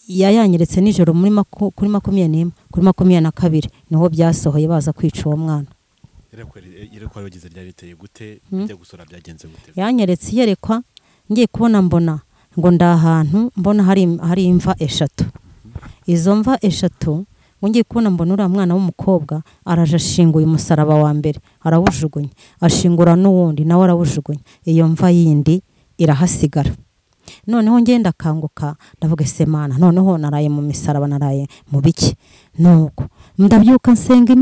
yanyeretse nijoro kuri 21 kuri 22 niho byasohoye baza kwica uwo mwana. Yerekwa yagize ryari gute, bijya gusora byagenze gute? Yanyeretse yerekwa ngiye kubona mbona ngo ndahantu mbona hari imva 3. Izo mva 3 ngiye kubona mbona uri mwana w'umukobwa araje ashinguye umusaraba wa mbere arawujugunya, ashingura n'uwundi nawe arawujugunya, iyo mva yindi irahasigara. Noneho ngenda kanguka ndavuga ese Mana, noneho naraye mu misaraba, naraye mu biki. Nuko ndabyuka nsenga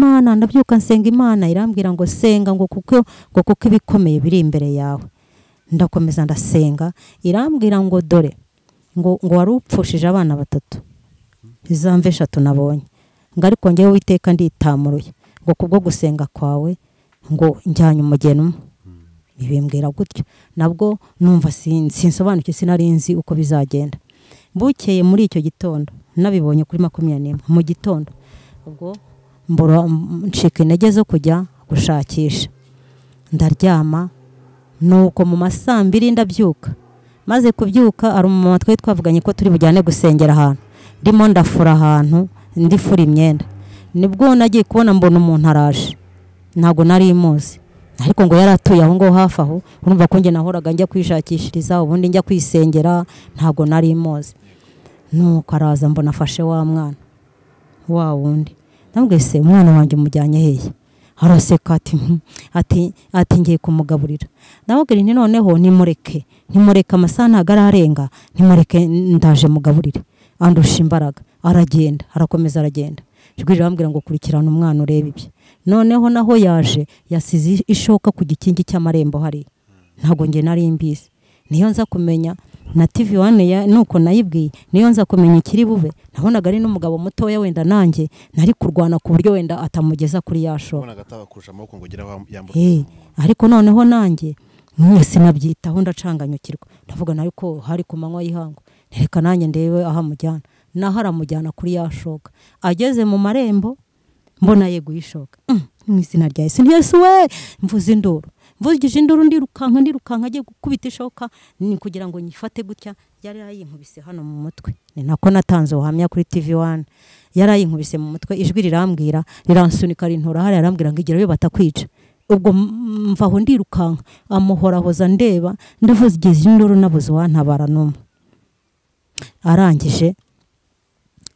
Imana, irambwira ngo senga ngo kuko ibikomeye biri imbere yawe. Ndakomeza ndasenga, irambwira ngo dore ngo wari upfushije abana 3, izamve 3 nabonye, ngo ariko ngewe Uwiteka nditamuruye ngo kubwo gusenga kwawe ngo njyanye umugeni umwe. Bibimbwira gutyo, nabwo numva sinsobanukiye, sinarinzi uko bizagenda. Bukeye muri icyo gitondo nabibonye kuri 21 mu gitondo, ubwo ncika intege zo kujya gushakisha. Ndaryama, nuko mu masaa 2 ndabyuka. Maze kubyuka ari umumama twari twavuganye ko turi bujyane gusengera ahantu, ndimo ndafura ahantu, ndifura imyenda. Nibwo nagiye kubona mbona umuntu araje, ntago nari imuzi, ariko ngo yaratuye aho ngo hafi aho. Urumva ko nge nahoraga njya kwishakishiriza, ubundi njya kwisengera, ntago nari imuzi. Nuko araza mbona afashe wa mwana wa wundi. Ndambwiye se umwana wanjye umujyanye hehe? Araseka ati ngiye kumugaburira. Ndamubwira nti noneho nimureke amasaha ntago ararenga, nimureke ndaje mugaburire. Andusha imbaraga, aragenda, arakomeza aragenda. Ijwi rirambwira ngo kurikirana umwana urebe ibye. Noneho naho yaje yasize ishoka ku gikingi cy'amarembo hari. Ntago nge nari mbizi. Niyo nza kumenya na TV1 nuko nayibwiye, niyo nza kumenya ikiri bube. Nabonaga ari n'umugabo mutoya wenda nanjye nari kurwana ku buryo wenda atamugeza kuri yashoka. Nabonaga atabakurusha amaboko ngo gira yambuka. Ariko noneho nanjye mwese nabyitaho ndacanganyukirwa. Ndavuga nari ko hari ku manywa yihango. Reka nanjye ndebe aha mujyana. Naho aramujyana kuri yashoka. Ageze mu marembo mbona yeguye ishoka. Mu izina rya Yesu, Yesu we, mvuze induru. Mvugije induru ndirukanka agiye gukubita ishoka, ni kugira ngo nyifate gutya. Yari yayinkubise hano mu mutwe. Ni nako natanze ubuhamya kuri TV1. Yari yayinkubise mu mutwe, ijwi rirambwira, riransunika rintora hari, arambwira ngo igerayo batakwica. ubwo mvaho ndirukanka amuhorahoza ndeba ndavuze igeze induru nabuze wantabara n'umwe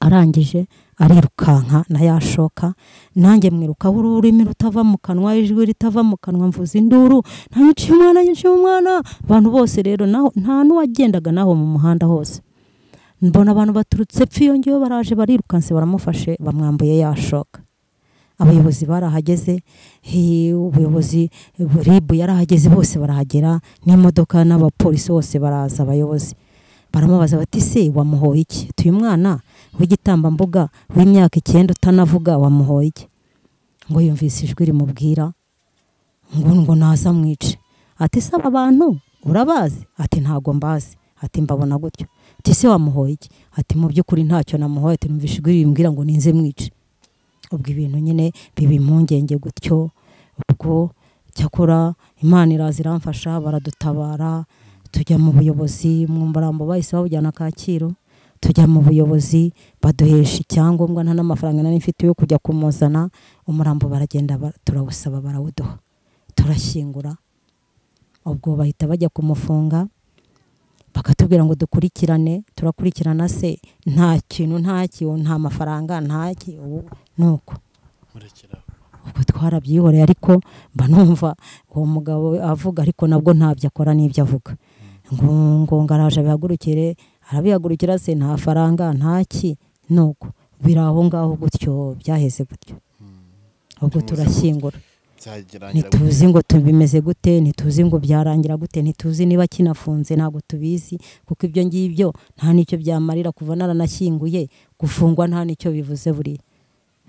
arangije arirukanka na yashoka nanjye mwirukaho ururimi rutava mu kanwa ijwi ritava mu kanwa mvuza induru nanyiciye umwana abantu bose rero nta n'uwagendaga naho mu muhanda hose mbona abantu baturutse pfiyo ngiyo baraje barirukanse baramufashe bamwambuye yashoka abayobozi barahageze ubuyobozi ribu yarahageze bose barahagera n'imodoka n'abapolisi bose baraza abayobozi baramubaza bati se wamuhoye iki tuyu mwana w'igitambambuga w'imyaka 9 utanavuga wamuhoye iki ngo yumvise ijwi rimubwira ngo naza mwice ati saba abantu urabazi ati ntago mbazi ati mbabona gutyo ati se wamuhoye iki ati mu by'ukuri ntacyo namuhoye ati numvise ijwi rimbwira ngo ninze mwice ubwo ibintu nyine bibi impungenge gutyo ubwo cyakora Imana iramfasha baradutabara tujya mu buyobozi mu murambo bahise bawujyana Kacyiru tujya mu buyobozi baduhesha icyangombwa nta n'amafaranga nari mfite yo kujya kumuzana umurambo baragenda turawusaba barawuduha turashyingura ubwo bahita bajya kumufunga bakatubwira ngo dukurikirane turakurikirana se nta kintu nta mafaranga nuko ubwo twarabyihoreye ariko mba numva uwo mugabo avuga ariko nabwo ntabyo akora n'ibyo avuga ngo ngaraje arabihagurukira se nta faranga ntaki nuko biraho ngaho gutyo byaheze gutyo ubwo turashyingura ntituzi ngo tubimeze gute ntituzi ngo byarangira gute ntituzi niba kinafunze ntago tubizi kuko ibyo ngibyo nta nicyo byamarira kuva naranashyinguye gufungwa nta nicyo bivuze buri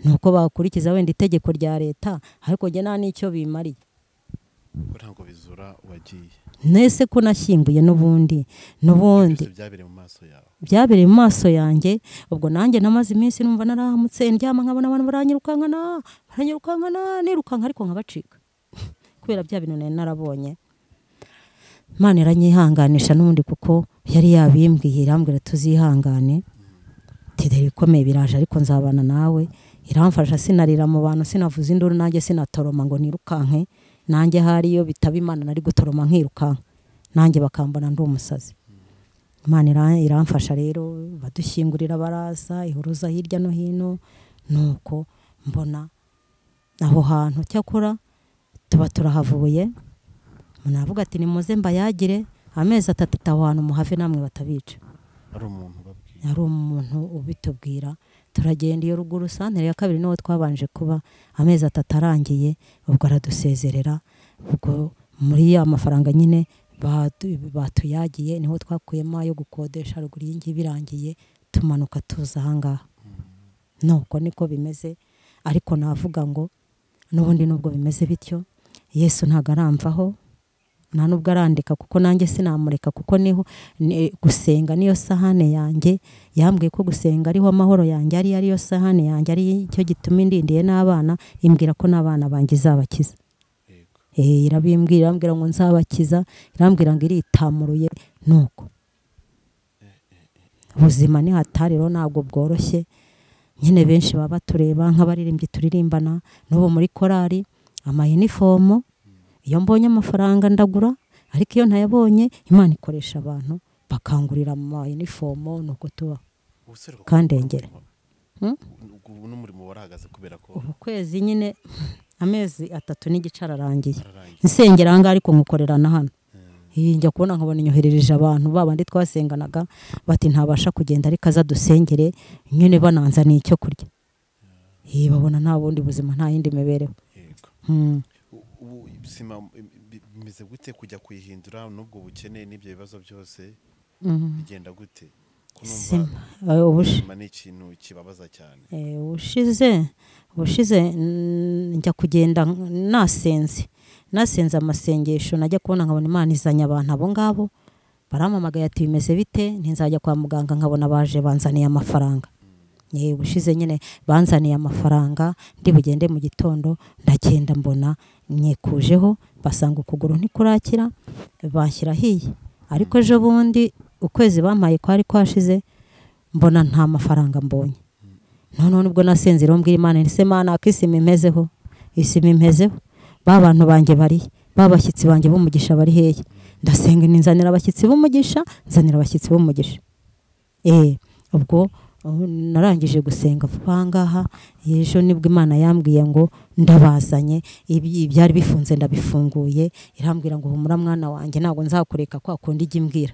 nuko bakurikiza wenda itegeko rya leta ariko nge nta nicyo bimariye ntabwo bizura wagiye nese ko nashyinguye n'ubundi byabereye mu maso yanjye ubwo nanjye namaze iminsi numva narahamutse ndyama nkabona abantu baranyirukankana nirukanka ariko nkabacika kubera bya bintu nari narabonye Imana iranyihanganisha n'ubundi kuko yari yabimbwiye irambwira tuzihangane tideri bikomeye biraje ariko nzabana nawe iramfasha sinarira mu bantu sinavuza induru nanjye sinatoroma ngo nirukanke nanjye hariyo bitaba Imana nari gutoroma nkirukanka nanjye bakambona ndi umusazi Imana iramfasha rero badushyingurira baraza ihuruza hirya no hino nuko mbona aho hantu cyakora tuba turahavuye umuntu avuga ati nimuze mbayagire amezi 3 aho hantu muhave namwe batabica ari umuntu ubitubwira turagenda iyo ruguru santere ya kabiri niho twabanje kuba amezi 3 arangiye ubwo aradusezerera ubwo muri ya mafaranga nyine batuyagiye niho twakuyemo yo gukodesha ruguru y'ingi birangiye tumanuka tuza ahangaha nuko niko bimeze ariko navuga ngo n'ubundi nubwo bimeze bityo Yesu ntago aramvaho nta nubwo arandika kuko nanjye sinamureka kuko niho gusenga niyo sahane yanjye yambwiye ko gusenga ariho amahoro yanjye ariyo sahane yanjye ari cyo gituma indindiye n'abana imbwira ko n'abana banjye izabakiza irabimbwira ngo nzabakiza irambwira ngo iritamuruye nuko ubuzima ni hatari rero ntabwo bworoshye nyine benshi baba tureba nk'abaririmbyi turirimbana n'ubu muri korari amayinifomo iyo mbonye amafaranga ndagura ariko iyo ntayabonye Imana ikoresha abantu bakangurira amayinifomo nuko tuba kandengera n'umurimo warahagaze kubera ko ukwezi nyine amezi 3 n'igice ararangiye nsengera hanga ariko nkukorerana hano njya kubona nkabona inyoherereje abantu babandi twasenganaga bati ntabasha kugenda ariko aza dusengere nyine bananza ni icyo kurya babona nta bundi buzima nta yindi mibereho ubu sima bimeze gute kujya kwihindura n'ubwo bukene n'ibyo bibazo byose bigenda gute ubuzima ni ikintu kibabaza cyane ubushize njya kugenda nasenze amasengesho najya kubona nkabona Imana izanye abantu abo ngabo barampamagaye ati bimeze bite ntinzajya kwa muganga nkabona baje banzaniye amafaranga ubushize nyine banzaniye amafaranga ndi bugende mu gitondo ndagenda mbona nyekujeho basanga ukuguru ntikurakira banshyira hiye ariko ejo bundi ukwezi bampaye kwari kwashize mbona nta mafaranga mbonye none ubwo nasenze rombwira Imana ese Mana akisima impezeho ba bantu banjye bari babashyitsi banjye b'umugisha bari hehe ndasenga ninzanira abashyitsi b'umugisha nzanira abashyitsi b'umugisha ubwo narangije gusenga vuba ngaha ejo nibwo Imana yambwiye ngo ndabazanye ibyari bifunze ndabifunguye irambwira ngo humura mwana wanjye ntabwo nzakureka kwa kundi ijya imbwira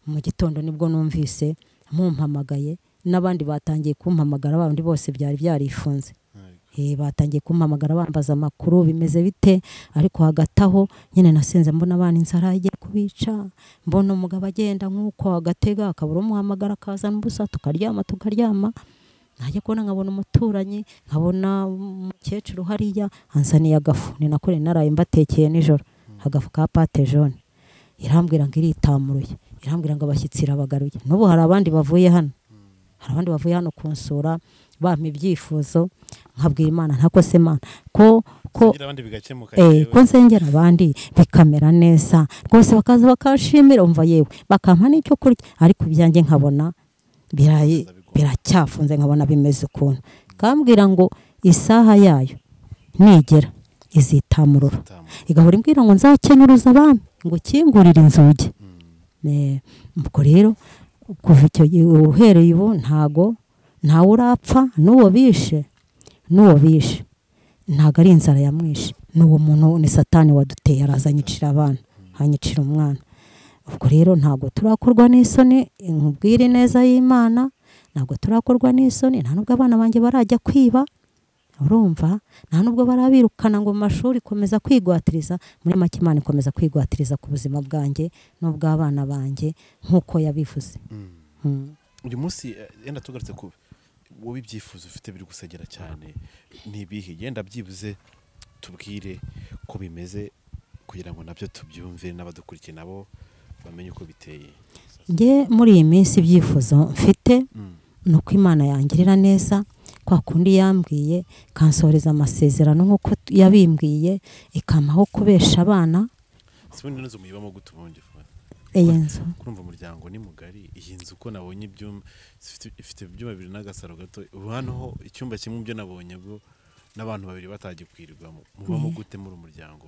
mu gitondo nibwo numvise mumpamagaye n'abandi batangiye kumpamagara abandi bose byari byarifunze batangiye kumpamagara bambaza amakuru bimeze bite ariko hagataho nyine nasenze mbona abana inzara igiye kubica mbona umugabo agenda nk'uko agatega akabura umuhamagara akazana ubusa tukaryama najya kubona nkabona umuturanyi nkabona umukecuru hariya anzaniye agafu ni nako naraye mbatekeye nijoro agafu ka pate jaune irambwira ngo iritamuruye irambwira ngo abashyitsi irabagaruye n'ubu hari abandi bavuye hano kunsura bampa ibyifuzo nkabwira Imana ntako se Imana ko nsengera abandi bikamera neza rwose bakaza bakashimira umva yewe bakampa n'icyo kurya ariko ibyanjye nkabona biracyafunze nkabona bimeze ukuntu kambwira ngo isaha yayo nigera izitamurura igahora imbwira ngo nzakenuruza abami ngo kingurire inzugi ubwo rero kuva icyo gihe uhereye ubu ntawe urapfa n'uwo bishe ntago ari inzara yamwishe n'uwo muntu ni satani waduteye arazanyicira abana hanyicira umwana ubwo rero ntago turakorwa n'isoni nkubwire neza y'Imana ntago turakorwa n'isoni nta nubwo abana banjye barajya kwiba urumva nta nubwo barabirukana ngo mu mashuri komeza kwigwatiriza muri make Imana ikomeza kwigwatiriza ku buzima bwanjye n'ubw'abana banjye nk'uko yabivuze uyu munsi yenda tugarutse ku wowe ibyifuzo ufite biri gusegera cyane nibihe yenda byibuze tubwire ko bimeze kugira ngo nabyo tubyumve n'abadukurikiye nabo bamenye uko biteye nge muri iyi minsi ibyifuzo mfite nuko Imana yangirira neza kwa kundi yambwiye kansoreza amasezerano nk'uko yabimbwiye ikamaho kubesha abana sibundi nzo muyibamo gutubonje nzu kurumva umuryango ni mugari iyi nzu uko nabonye ibyumba ifite ibyumba bibiri n'agasaro gato ubu hano ho icyumba kimwe byo nabonye bwo n'abantu babiri batagikwirirwamo mubamo gute muri umuryango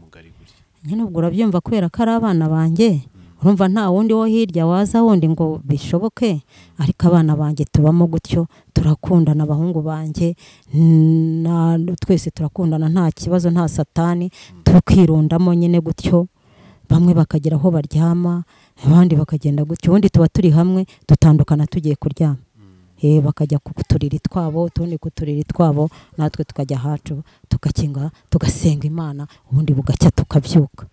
mugari gutya nyine ubwo urabyumva kubera ko ari abana banjye urumva nta wundi wo hirya waza wundi ngo bishoboke ariko abana banjye tubamo gutyo turakundana abahungu banjye twese turakundana nta kibazo nta satani tukirundamo nyine gutyo bamwe bakagera aho baryama abandi bakagenda gutyo ubundi tuba turi hamwe dutandukana tugiye kuryama bakajya ku turiri twabo tundi ku turiri twabo natwe tukajya hacu tugakinga tugasenga Imana ubundi bugacya tukabyuka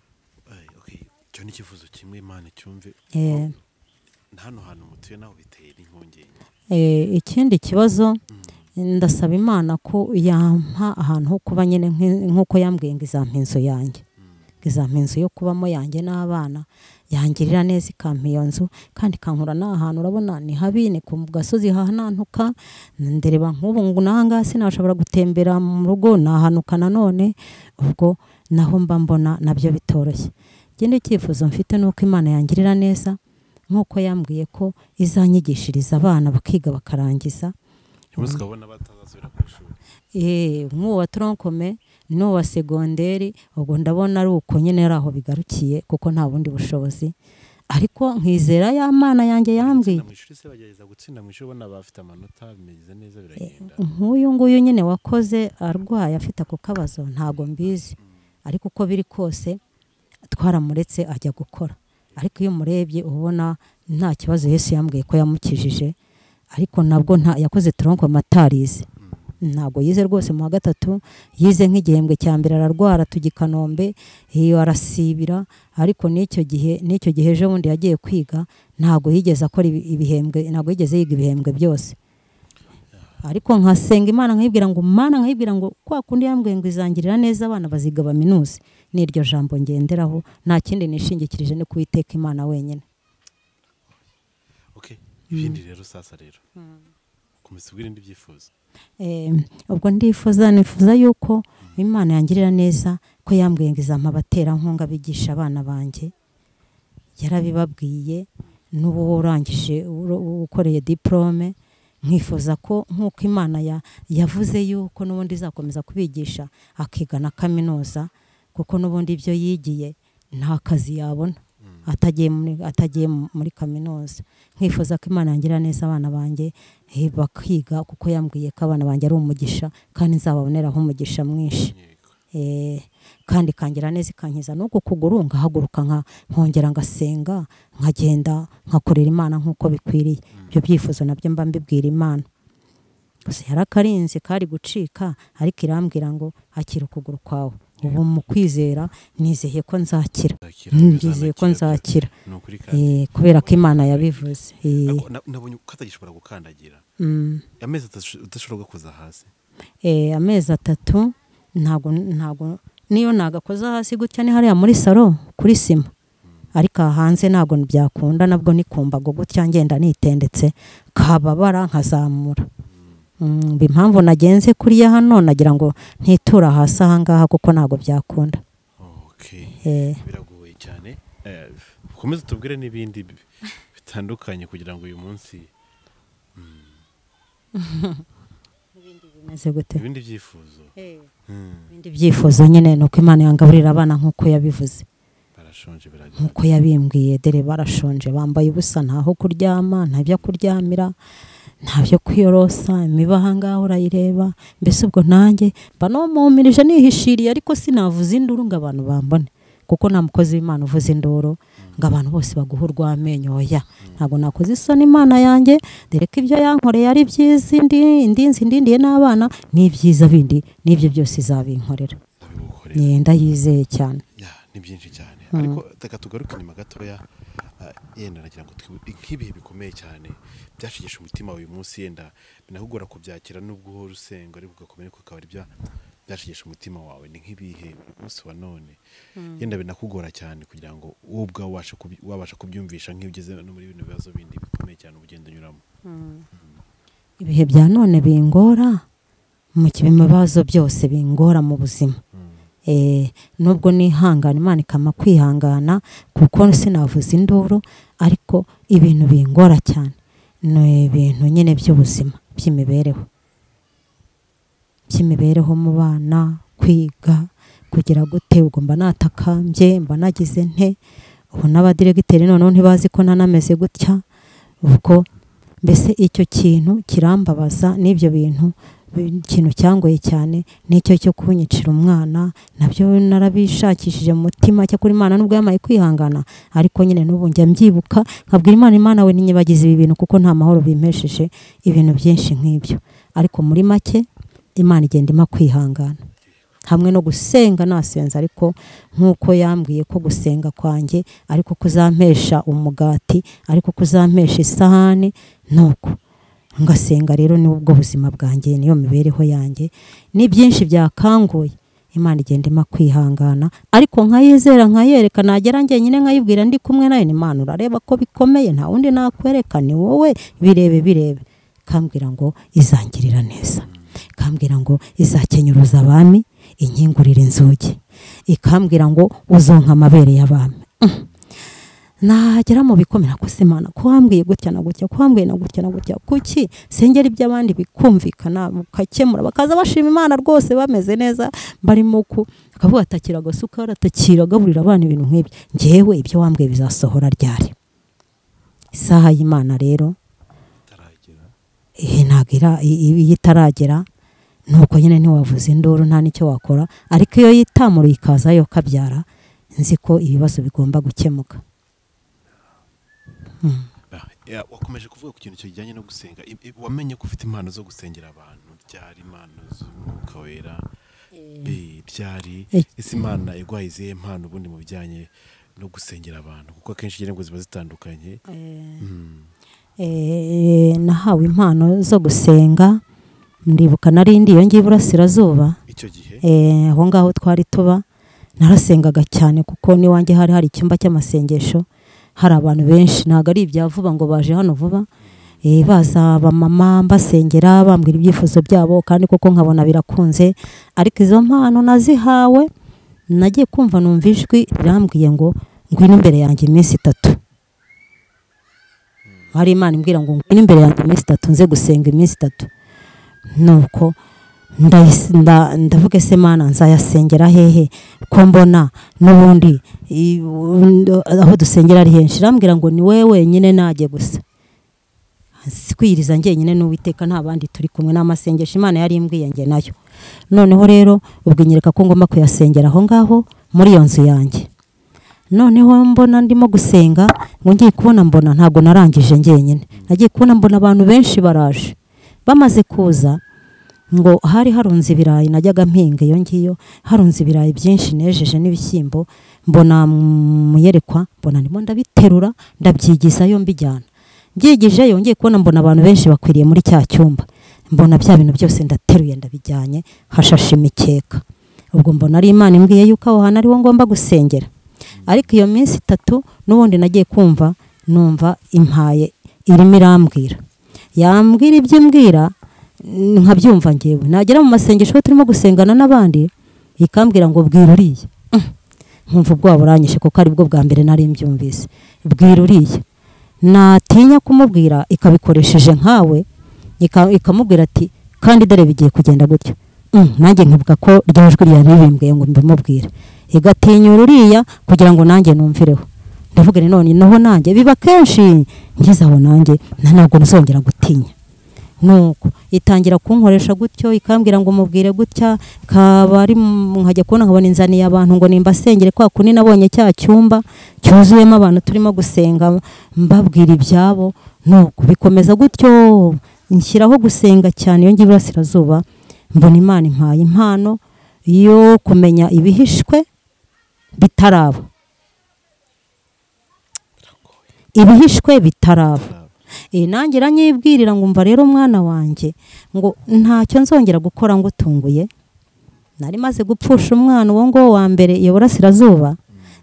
cyo ni kifuzo kimwe Imana cyumve hano hantu mutuye naho biteye n'inkongenge ikindi kibazo ndasaba Imana ko yampa ahantu ho kuba nyine nk'uko yambwiye ngo izampa inzu yanjye izampa inzu yo kubamo yanjye n'abana yangirira neza ikampa iyo nzu kandi kankura n'ahantu urabona ni habi ni ku gasozi hahanantuka ndereba nk'ubu ngo nahanga sinashobora gutembera mu rugo nahanuka nanone ubwo naho mba mbona nabyo bitoroshye ikindi cyifuzo mfite nuko Imana yangirira neza nk'uko yambwiye ko izanyigishiriza abana bakiga bakarangiza umunsi ukabona batazasubira ku ishuri nk'uwa tronkome n'uwa segonderi ubwo ndabona ari uko nyine ari aho bigarukiye kuko nta bundi bushobozi ariko nkizera ya Mana yanjye yambwiye mu ishuri se bagereza gutsinda mu ishuri ubona bafite amanota bimeze neza biragenda nk'uyu nguyu nyine wakoze arwaye afite ako kabazo ntago mbizi ariko uko biri kose twaramuretse ajya gukora ariko iyo umurebye ubona nta kibazo Yesu yambwiye ko yamukijije ariko nabwo yakoze tronkome atarize ntago yize rwose mu wa gatatu yize nk'igihembwe cya mbere ararwara tugikanombe iyo arasibira ariko n'icyo gihe ejo bundi yagiye kwiga ntago yigeze akora ibihembwe ntago yigeze yiga ibihembwe byose ariko nkasenga Imana nkayibwira ngo Mana nkayibwira ngo kwa kundi yambwiye ngo izangirira neza abana baziga baminuze n'iryo jambo ngenderaho nta kindi nishingikirije no kuwiteka Imana wenyine ibindi rero sasa rero komeza ubwire indi byifuzo ubwo nifuza yuko Imana yangirira neza ko yambwiye ngo izampa abaterankunga bigisha abana banjye yarabibabwiye n'ubu urangije ukoreye diplome nkifuza ko nk'uko Imana yavuze yuko n'ubundi izakomeza kubigisha akiga na kaminuza, kuko n'ubundi ibyo yigiye nta kazi yabona atagiye muri kaminuza. Nkifuza ko Imana yangira neza abana banjye bakiga, kuko yambwiye ko abana banjye ari umugisha kandi nzababoneraho umugisha mwinshi. Kandi kangira neza ikankiza nuko kuguru ngahaguruka nkongera ngasenga nkagenda nkakorera Imana nk'uko bikwiriye. Ibyo byifuzo nabyo mba mbibwira Imana. Gusa yarakarinze kari gucika, ariko irambwira ngo akira ukuguru kwawe. Ubu mu kwizera nizeye ko nzakira, nizeye ko nzakira, kubera ko Imana yabivuze. Nabonye ko atagishobora gukandagira amezi udashobora kuza hasi. Amezi 3 ntago niyo nagakoza hasi gutya ni hariya muri salo kuri sima, ariko hanze ntago byakunda, nabwo nikumbago gutya ngenda nitendetse kababara nkazamura. Impamvu nagenze kuriya hano nagira ngo ntitura hasi ahangaha kuko ntago byakunda. Biragoye cyane. Komeza tubwire n'ibindi bitandukanye kugira ngo uyu munsi bimeze gute. Ibindi byifuzo. Ibindi byifuzo nyine nuko Imana yangaburira abana nk'uko yabivuze. Barashonje biragira. Nk'uko yabimbwiye, dore barashonje, bambaye ubusa, ntaho kuryama, ntabyo kuryamira, ntabyo kwiyorosa, imibaha ngaho urayireba. Mbese ubwo nanjye banomumirije nihishiriye, ariko sinavuze induru ngo abantu bambone, kuko nta mukozi w'Imana uvuze induru ngo abantu bose baguha urw'amenyo. Oya, ntabwo nakoze isoni Imana yanjye, dore ko ibyo yankoreye ari byiza, indindiye n'abana n'ibyiza bindi n'ibyo byose izabinkorera. Ndayizeye cyane. Ni byinshi cyane. Ariko taka tugaruke nyuma gatoya, yenda nagira ngo nk'ibihe bikomeye cyane byashigisha umutima uyu munsi, yenda binahugura kubyakira n'ubwo urusengo ariko ugakomera ko akaba ari byashigisha umutima wawe. Ni nk'ibihe umunsi wa none yenda binakugora cyane kugira ngo wowe ubwawe wabasha kubyumvisha nk'ugeze no muri bino bibazo bindi bikomeye cyane ubugenda unyuramo. Ibihe bya none bingora mu bibazo byose bingora mu buzima. Nubwo nihangana Imana ikama kwihangana, kuko sinavuze induru, ariko ibintu bingora cyane no ibintu nyine by'ubuzima, by'imibereho mu bana, kwiga kugira gute, ugomba natakambye mba nagize nte. Ubu n'abadiregiteri noneho ntibazi ko nanameze gutya. Ubwo mbese icyo kintu kirambabaza, n'ibyo bintu ikintu cyangoye cyane nicyo cyo kunyicira umwana. Nabyo narabishakishije mu mutima cyo kuri Imana, nubwo yamaye kwihangana, ariko nyine n'ubu njya mbyibuka nkabwira Imana we ninyibagize ibi bintu, kuko nta mahoro bimpesheje ibintu byinshi nk'ibyo. Ariko muri make Imana igenda ima kwihangana, hamwe no gusenga nasenza, ariko nk'uko yambwiye ko gusenga kwanjye ariko kuzampesha umugati, ariko kuzampesha isahani, nuko ngasenga. Rero ni ubwo buzima bwanjye, niyo mibereho yanjye. Ni byinshi byakanguye, Imana igenda ima kwihangana, ariko nkayizera, nkayereka, nagera njye nyine nkayibwira ndi kumwe nayo, Imana urareba ko bikomeye, nta wundi nakwereka, ni wowe, birebe. Kambwira ngo izangirira neza, kambwira ngo izakenyuruza abami, inkingurira inzugi, ikambwira ngo uzonka amabere y'abami. Nagera mu bikomera ko Imana ko wambwiye gutya na gutya, ko wambwiye na gutya na gutya, kuki sengera iby'abandi bikumvikana mukakemura, bakaza bashima Imana rwose bameze neza, barimo akavuga atakira agasuka, aratakira agaburira abana ibintu nk'ibyo. Njyewe ibyo wambwiye bizasohora ryari? Isaha y'Imana rero ntagira itaragera, nuko nyine ntiwavuze induru, nta nicyo wakora. Ariko iyo yitamura ikazayo kabyara, nzi ko ibibazo bigomba gukemuka. Wakomeje kuvuga ku kintu kijyanye no gusenga. Wamenye ko ufite impano zo gusengera abantu, byari impano z'Umwuka Wera, byari ese Imana igwaye izihe impano ubundi mu bijyanye no gusengera abantu, kuko akenshi ngo ziba zitandukanye? Nahawe impano zo gusenga. Ndibuka narindi iyo ngiye Iburasirazuba, icyo gihe aho ngaho twari tuba, narasengaga cyane, kuko niwanjye hari icyumba cy'amasengesho, hari abantu benshi, ntago ari ibya vuba ngo baje hano vuba. Baza abamama mbasengera, bambwira ibyifuzo byabo, kandi koko nkabona birakunze. Ariko izo mpano nazihawe, nagiye kumva numva ijwi rirambwiye ngo ngwino imbere yanjye iminsi 3. hari Imana imbwira ngo ngwino imbere yanjye iminsi 3 nze gusenga iminsi 3. Nuko ndavuga se Mana nzayasengera hehe ko mbona n'ubundi aho dusengera ari henshi. Irambwira ngo ni wewe wenyine naje gusa, sikwiriza njyenyine n'Uwiteka nta bandi turi kumwe, n'amasengesho Imana yari imbwiye nge nayo. Noneho rero ubwo nyereka ko ngomba kuyasengera aho ngaho muri iyo nzu yanjye. Noneho mbona ndimo gusenga ngo ngiye kubona mbona ntago narangije njyenyine, nagiye kubona mbona abantu benshi baraje. Bamaze kuza ngo hari harunze ibirayi, najyaga mpinga iyo ngiyo, harunze ibirayi byinshi nejeje n'ibishyimbo. Mbona muyerekwa, mbona ndimo ndabiterura ndabyigizayo mbijyana. Byigije yongeye kubona mbona abantu benshi bakwiriye muri cya cyumba. Mbona bya bintu byose ndateruye ndabijyanye, hashashe imikeka. Ubwo mbona ari Imana imbwiye yuko aho hana ariho ngomba gusengera. Ariko iyo minsi 3 n'ubundi nagiye kumva numva impaye irimo irambwira. Yambwira ibyo imbwira nkabyumva ngewe. Nagera mu masengesho turimo gusengana n'abandi ikambwira ngo bwira uriye. Nkumva ubwo buranyishe kuko ari bwo bwa mbere nari mbyumvise. Bwira uriye. Natinya kumubwira ikabikoresheje nkawe, ikamubwira ati kandi dore bigiye kugenda gutyo. Nanjye nkibuka ko ryajwe ryaribimbwiye ngo mbimubwire. Igatinyura uriya kugira ngo nanjye numvireho. Ndavuga ni none noho nanjye biba kenshi ngize aho nanjye ntabwo nzongera gutinya. Nuko itangira kunkoresha gutyo, ikambwira ngo mubwire gutya, kabari nkajya kubona nkabona inzaniye abantu ngo nimba sengere kwa kuni nabonye cya cyumba cyuzuyemo abantu turimo gusenga mbabwira ibyabo. Nuko bikomeza gutyo nshyiraho gusenga cyane iyo ngiye Iburasirazuba. Mbona Imana impaye impano yo kumenya ibihishwe bitaraba. Ibihishwe bitaraba. Nanjye ranyibwirira ngo umva rero mwana wanjye ngo ntacyo nzongera gukora ngo tunguye. Nari maze gupfusha umwana uwo ngo wa mbere iyo Burasirazuba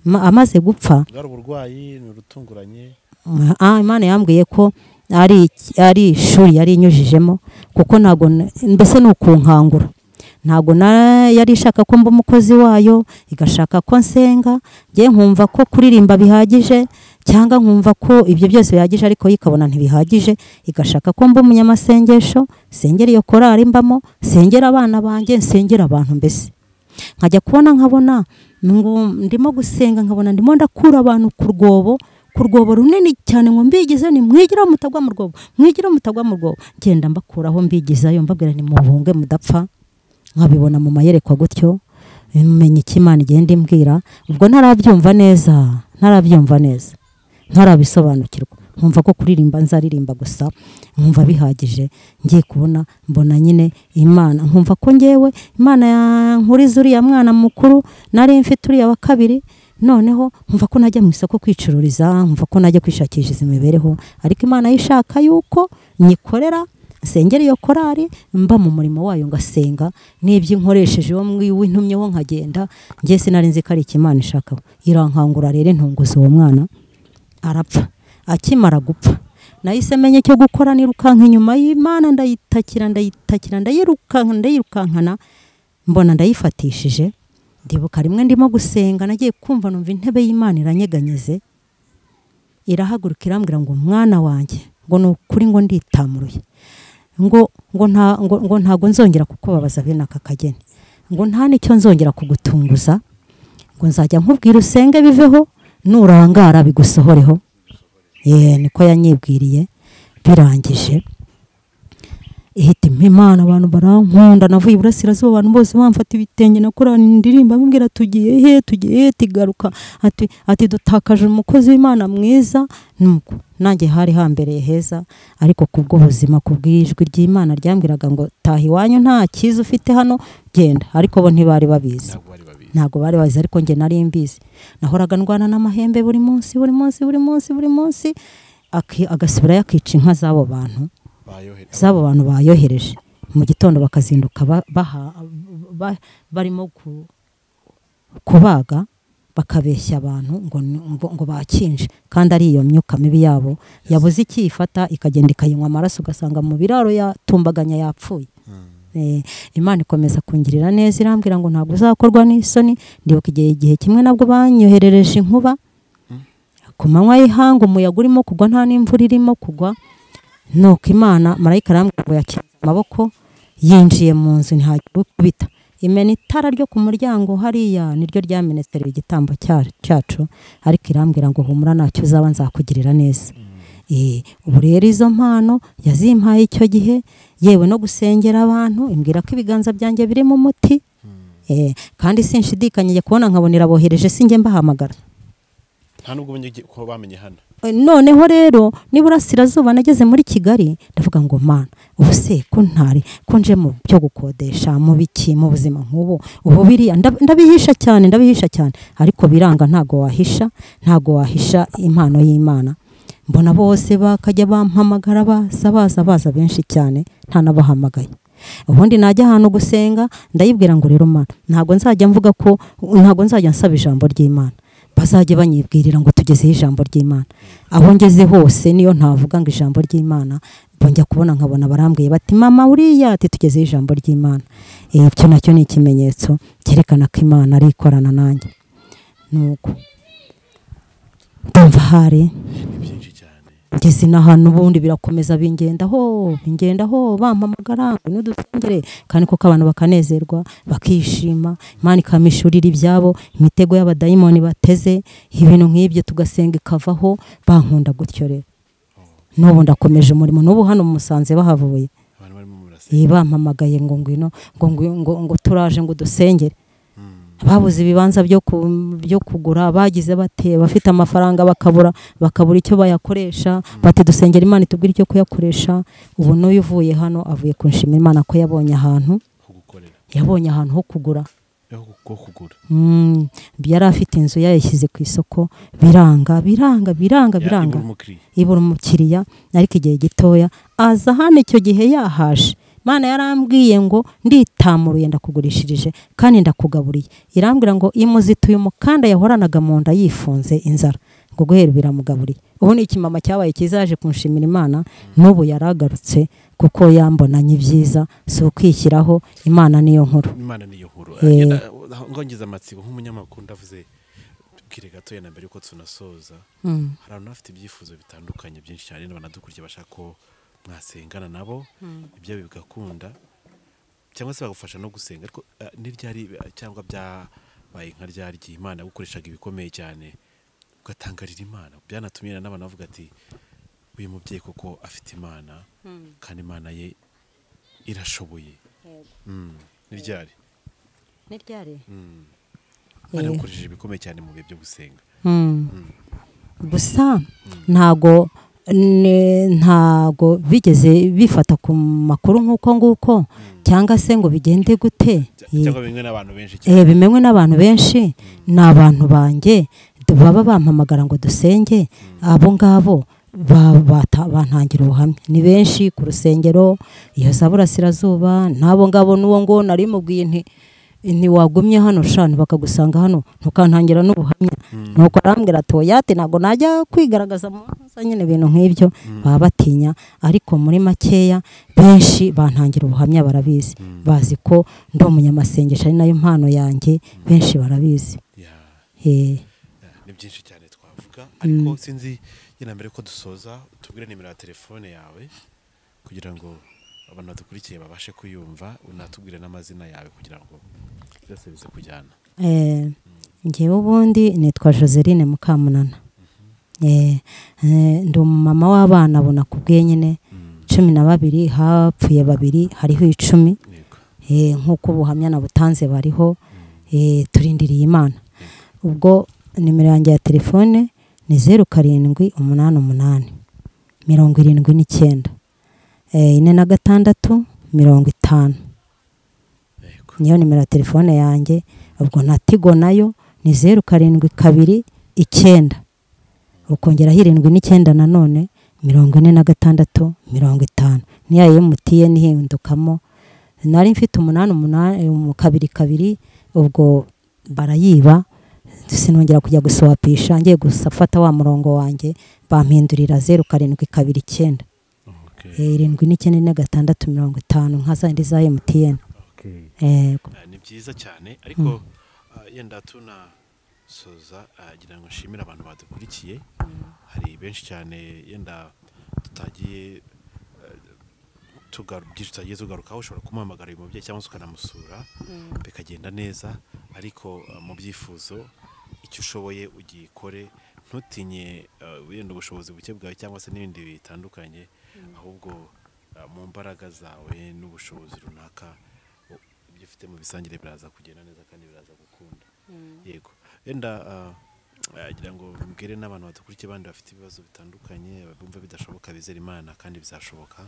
amaze gupfa. Bwari uburwayi n'urutunguranye. Imana yambwiye ko ari ishuri yari inyujijemo kuko ntago mbese nukunkangura. Ntago yari ishaka ko mba umukozi wayo, igashaka ko nsenga, ngiye nkumva ko kuririmba bihagije cyangwa nkumva ko ibyo byose bihagije, ariko yikabona ntibihagije, igashaka ko mba umunyamasengesho, sengera iyo korari mbamo, sengera abana banjye, nsengera abantu. Mbese nkajya kubona nkabona ngo ndimo gusenga, nkabona ndimo ndakura abantu ku rwobo runini cyane ngo mbigize ni mwigira mutagwa mu rwobo, mwigira mutagwa mu rwobo. Ngenda mbakuraho mbigizayo mbabwira ni muhunge mudapfa. Nkabibona mu mayerekwa gutyo, menye ikimana igenda imbwira. Ubwo ntarabyumva neza, ntarabisobanukirwa. Nkumva ko kuririmba nzaririmba gusa, nkumva bihagije. Ngiye kubona mbona nyine Imana, nkumva ko ngewe Imana yankuriza uriya mwana mukuru nari mfite uriya wa kabiri. Noneho nkumva ko najya mu isoko kwicururiza, nkumva ko najya kwishakishiriza imibereho, ariko Imana yishaka yuko nyikorera, sengera iyo korari, mba mu murimo wayo ngasenga n'ibyo nkoresheje wo mwintumyeho nkagenda. Ngiye sinari nzi ko ari Imana ishaka. Irankangura rero intunguza uwo mwana arapfa. Akimara gupfa nahise menye cyo gukora, nirukanka inyuma y'Imana ndayitakira ndayirukankana. Mbona ndayifatishije. Ndibuka rimwe ndimo gusenga nagiye kumva numva intebe y'Imana iranyeganyeze, irahaguruka irambwira ngo mwana wanjye ngo nukuri ngo nditamuruye, ngo ntago nzongera kukubabaza bene aka kageni, ngo nta nicyo nzongera kugutunguza, ngo nzajya nkubwira usenge biveho, nurangara bigusohoreho. Niko yanyibwiriye. Birangije ihita Imana abantu barankunda. Navuye Iburasirazuba abantu bose bamfata ibitenge nakora ndirimba mbwira tugiye he tigaruka, ati dutakaje umukozi w'Imana mwiza. Nuko nanjye hari hambereye heza, ariko kubwo buzima kubwijwi ry'Imana ryambwiraga ngo tahi wanyu nta kiza ufite hano genda. Ariko bo ntibari babizi, ntago bari bazi, ariko nge nari mbizi. Nahoraga ndwana n'amahembe buri munsi agasubira yakica inka z'abo bantu bayohereje. Mu gitondo bakazinduka barimo kubaga, bakabeshya abantu ngo bakinje, kandi ari iyo myuka mibi yabo yabuze ikifata ikagenda ikayinywa amaraso, ugasanga mu biraro yatumbaganya yapfuye. Imana ikomeza kungirira neza, irambwira ngo ntabwo uzakorwa n'isoni. Ndibuka igihe kimwe nabwo banyoherereje inkuba ku manywa y'ihanga umuyaga urimo kugwa nta n'imvura irimo kugwa, nuko Imana marayika arambwira ngo yakinze amaboko yinjiye mu nzu ntihagira ukubita, imena itara ryo ku muryango hariya niryo ryamenesera igitambo cyacu, ariko irambwira ngo humura ntacyo uzaba nzakugirira neza. Ubu rero izo mpano yazimpaye icyo gihe, yewe no gusengera abantu, imbwira ko ibiganza byanjye birimo umuti, kandi sinshidikanye kubona nkabonera bohereje sinjye mbahamagara. nta nubwo ko bamenye hano. Noneho rero n'iburasirazuba nageze muri Kigali ndavuga ngo Mana ubu se ko ntari ko nje mu byo gukodesha mu biki mu buzima nk'ubu, ubu biriya ndabihisha cyane ariko biranga, ntago wahisha impano y'Imana. Mbona bose bakajya bampamagara baza benshi cyane nta nabahamagaye. Ubundi najya ahantu gusenga ndayibwira ngo rero Mana ntago nzajya mvuga ko ntago nzajya nsaba ijambo ry'Imana, bazajye banyibwirira ngo tugezeho ijambo ry'Imana. Aho ngeze hose niyo ntavuga ngo ijambo ry'Imana, bongera kubona nkabona barambwiye bati mama uriya ati tugezeho ijambo ry'Imana. Icyo nacyo ni ikimenyetso cyerekana ko Imana ari ikorana nanjye. Nuko ndumva hari ngeze n'ahantu ubundi birakomeza bingendaho bampamagara n'udusengere, kandi koko abantu bakanezerwa bakishima, Imana ikamishurira ibyabo, imitego y'abadayimoni bateze ibintu nk'ibyo tugasenga ikavaho, bankunda gutyo rero. N'ubu ndakomeje umurimo, n'ubu hano Musanze bahavuye bampamagaye ngo ngwino ngo turaje ngo dusengere. Babuze ibibanza byo kugura, bagize bate bafite amafaranga bakabura icyo bayakoresha, bati dusengera Imana itubwire icyo kuyakoresha. Ubu n'uyu uvuye hano avuye kunshimira Imana ko yabonye ahantu ho kugura. Yari afite inzu yayishyize ku isoko, biranga ibura umukiriya, ariko igihe gitoya aza hano. Icyo gihe yahaje, Mana yarambwiye ngo nditamuruye ndakugurishirije kandi ndakugaburiye. Irambwira ngo imuzituye umukanda yahoranaga mu nda yifunze inzara, ngo guhera biramugaburiye. Ubu ni ikimama cyabaye kizaje kunshimira Imana, n'ubu yaragarutse kuko yambonanye ibyiza, si ukwishyiraho. Imana niyo nkuru. Ngongeza amatsiko nk'umunyamakuru ndavuze bwire gatoya na mbere yuko tunasoza. Hari abantu bafite ibyifuzo bitandukanye byinshi cyane n'abanadukurikira bashaka ko mwasengana nabo ibyo bigakunda, cyangwa se bagufasha no gusenga. Ariko n'iryari cyangwa byabaye nka ryari Imana gukoreshaga ibikomeye cyane ugatangarira Imana, byanatumye n'abantu bavuga ati uyu mubyeyi koko afite Imana kandi Imana ye irashoboye. N'iryari Imana gukoresheje ibikomeye cyane mu bihe byo gusenga. Gusa ntago bigeze bifata ku makuru nk'uko nguko, cyangwa se ngo bigende gute, cyangwa bimwe n'abantu benshi cyane. Bimenywe n'abantu benshi, ni abantu banjye baba bampamagara ngo dusenge. Abo ngabo bantangira ubuhamya, ni benshi ku rusengero iyo za burasirazuba. N'abo ngabo n'uwo ngo nari mubwiye ntiwagumye hano shani bakagusanga hano ntukantangira n'ubuhamya. Nuko arambwira ati oyate ntago najya kwigaragaza mu nyine ibintu nk'ibyo, baba batinya. Ariko muri makeya benshi bantangira ubuhamya, barabizi, bazi ko ndi umunyamasengesho ari nayo mpano yanjye, benshi barabizi. Ni byinshi cyane twavuga, ariko sinzi yena mbere ko dusoza tubwire nimero ya telefone yawe kugira ngo abantu badukurikiye babashe kuyumva, unatubwire n'amazina yawe kugira ngo byose bize kujyana. Ngewe ubundi nitwa Joseline Mukamunana. Ndi umumama w'abana bona kubwiye nyine 12, hapfuye 2 hariho 10. Nk'uko ubuhamya nabutanze bariho, turindiriye Imana. Ubwo nimero yanjye ya telefone ni 0788 79 46 50. Niyo nimero ya telefone yanjye. Ubwo na Tigo nayo ni 0729 ukongera 79 nanone 46 50. Niyo MTN hindukamo. Nari mfite 88 ubwo barayiba, sinongera kujya guswapisha, ngiye gusafata wa murongo wanjye bampindurira 0729 79 nkaza ndi za MTN. Ni byiza cyane, ariko yenda soza agira ngo nshimire abantu badukurikiye hari benshi cyane yenda tutagiye byinshi tugarukaho ushobora kumuhamagara uyu mubyeyi cyangwa se ukanamusura bikagenda neza ariko mu byifuzo icyo ushoboye ugikore ntutinye wenda ubushobozi buke bwawe cyangwa se n'ibindi bitandukanye ahubwo mu mbaraga zawe n'ubushobozi runaka ibyo ufite mu bisangire biraza kugenda neza kandi biraza gukunda yego yenda agira ngo mbwire n'abantu badukurikiye bandi bafite ibibazo bitandukanye bumva bidashoboka bizera Imana kandi bizashoboka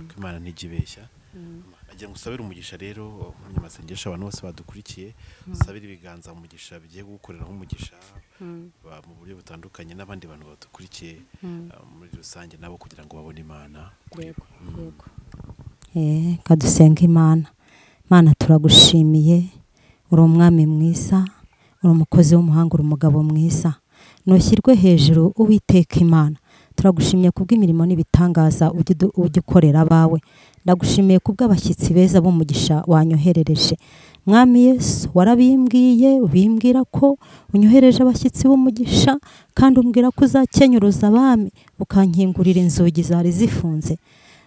ko Imana ntijibeshya agira ngo usabire umugisha rero umunyamasengesho abantu bose badukurikiye usabire ibiganza umugisha bigiye gukoreraho umugisha mu buryo butandukanye n'abandi bantu badukurikiye muri rusange nabo kugira ngo babone Imana yego kadusenga Imana turagushimiye uri umwami mwiza uri umukozi w'umuhanga uri umugabo mwiza ntushyirwe hejuru Uwiteka Imana turagushimiye kubw'imirimo n'ibitangaza ujya ukorera abawe ndagushimiye kubw'abashyitsi beza b'umugisha wanyoherereje mwami Yesu warabimbwiye ubimbwira ko unyohereje abashyitsi b'umugisha kandi umbwira ko uzakenyuruza abami ukankingurira inzugi zari zifunze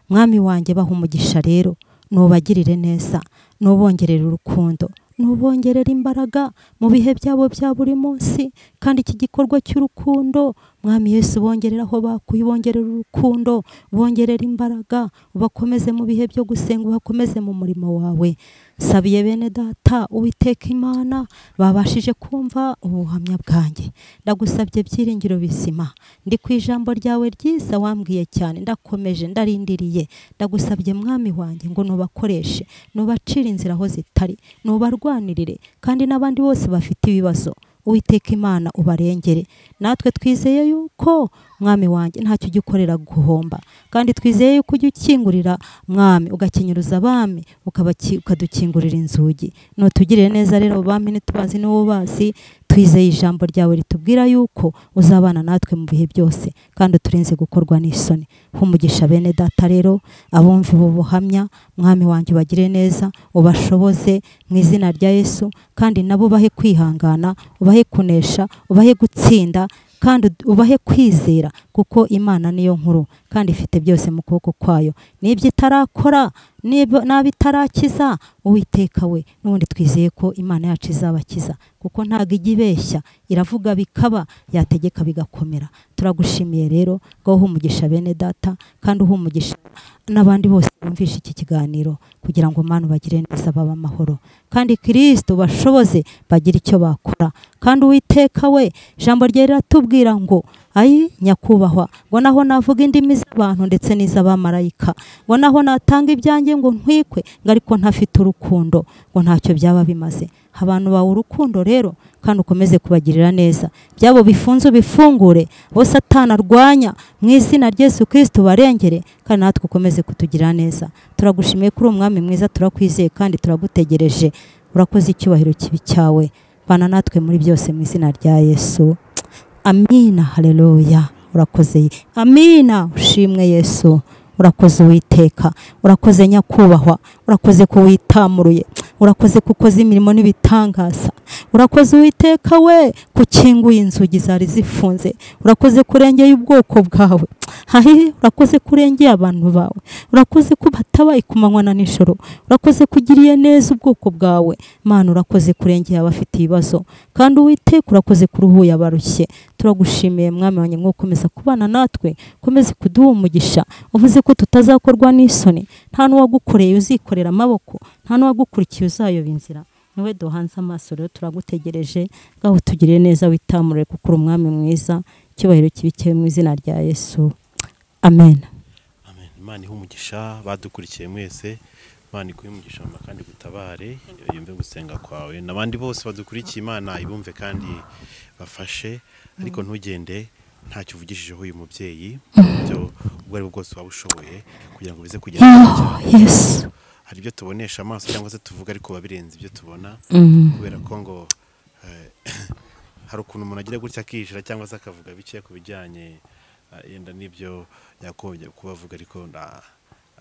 mwami wanjye baha umugisha rero nubagirire neza nubongerera urukundo nubongerera imbaraga mu bihe byabo bya buri munsi kandi iki gikorwa cy'urukundo mwami Yesu bongereraho bakuyibongerera urukundo bongerera imbaraga ubakomeze mu bihe byo gusenga ubakomeze mu murimo wawe sabiye bene data Uwiteka Imana babashije kumva ubuhamya bwanjye ndagusabye byiringiro bizima ndi ku ijambo ryawe ryiza wambwiye cyane ndakomeje ndarindiriye ndagusabye mwami wanjye ngo nubakoreshe nubacira inzira aho zitari nubarwanirire kandi n'abandi bose bafite ibibazo Uwiteka Imana ubarengere natwe twizeye yuko mwami wanjye ntacyo ujya ukorera guhomba kandi twizeye yuko ujya ukingurira mwami ugakenyuruza abami ukadukingurira inzugi nutugirire neza rero abami ntitubazi niwo bazi twizeye ijambo ryawe ritubwira yuko uzabana natwe mu bihe byose kandi uturinze gukorwa n'isoni humugisha bene data rero abumva ubu buhamya mwami wanjye ubagire neza ubashoboze mu izina rya Yesu kandi nabo ubahe kwihangana ubahe kunesha ubahe gutsinda kandi ubahe kwizera kuko Imana niyo nkuru kandi ifite byose mu kuboko kwayo n'ibyo itarakora n'abitarakiza Uwiteka we n'ubundi twizeye ko Imana yacu izabakiza kuko ntago ijya ibeshya iravuga bikaba yategeka bigakomera turagushimiye rero ngo umugisha bene data kandi umugisha n'abandi bose bumvisha iki kiganiro kugira ngo Imana bagire neza baba amahoro kandi Kristo bashoboze bagira icyo bakora kandi Uwiteka we ijambo rye riratubwira ngo ayi nyakubahwa ngo naho navuga indimi z'abantu ndetse n'iz'abamarayika ngo naho natanga ibyanjye ngo ntwikwe ngo ariko ntafite urukundo ngo ntacyo byaba bimaze abantu bawe urukundo rero kandi ukomeze kubagirira neza byabo bifunze bifungure bo Satani arwanya mu izina rya Yesu Kristo barengere kandi natwe ukomeze kutugira neza turagushimiye kuri umwami mwiza turakwizeye kandi turagutegereje urakoze icyubahiro kibi cyawe bana natwe muri byose mu izina rya Yesu amina haleluya urakoze amina ushimwe Yesu urakoze Uwiteka urakoze nyakubahwa urakoze ko witamuruye urakoze kukoza imirimo n'ibitangaza urakoze Uwiteka we kukinguye inzugi zari zifunze urakoze kurengeye ubwoko bwawe urakoze kurengeye abantu bawe urakoze ko batabaye kumanywa na nijoro urakoze kugiriye neza ubwoko bwawe Mana urakoze kurengeye abafite ibibazo kandi Uwiteka urakoze kuruhuye abarushye turagushimiye mwami wanjye mwokomeza kubana natwe komeze kuduha umugisha uvuze ko tutazakorwa n'isoni nta n'uwagukoreye uzikorera amaboko nta n'uwagukurikiye uzayoba inzira niwe duhanze amaso rero turagutegereje ngaho tugire neza witamure kuko uri umwami mwiza cyubahiro kibikewe mu izina rya Yesu amen amen Imana ihumugisha badukurikiye mwese Imana iguhumugisha kandi gutabare yumve gusenga kwawe nabandi bose badukurikiye Imana ibumve kandi bafashe ariko ntugende ntacyo uvugishijeho uyu mubyeyi byo ubwo ari bwose waba ushoboye kugira ngo bize kugenda Yesu hari ibyo tubonesha amaso cyangwa se tuvuga ariko babirenze ibyo tubona kubera ko ngo hari ukuntu umuntu agira gutya akishira cyangwa se akavuga bike ku bijyanye yenda n'ibyo yakobye kubavuga ariko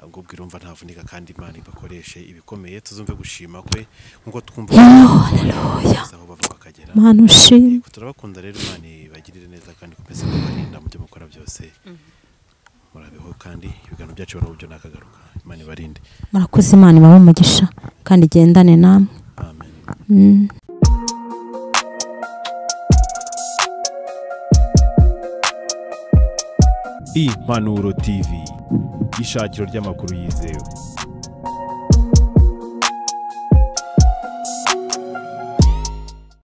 ubwo bwirumva ntavunika kandi Imana ibakoreshe ibikomeye tuzumve gushima kwe nkuko twumva haleluya aho bava bakagera Mana ushimwe turabakunda rero Imana ibagirire neza kandi komeze kubarinda mu byo mukora byose murabeho kandi ibiganiro byacu bari uburyo nakagaruka Imana ibarinde murakoze Imana ibahe umugisha kandi igendane namwe amen Impanuro TV ishakiro ry'amakuru yizewe.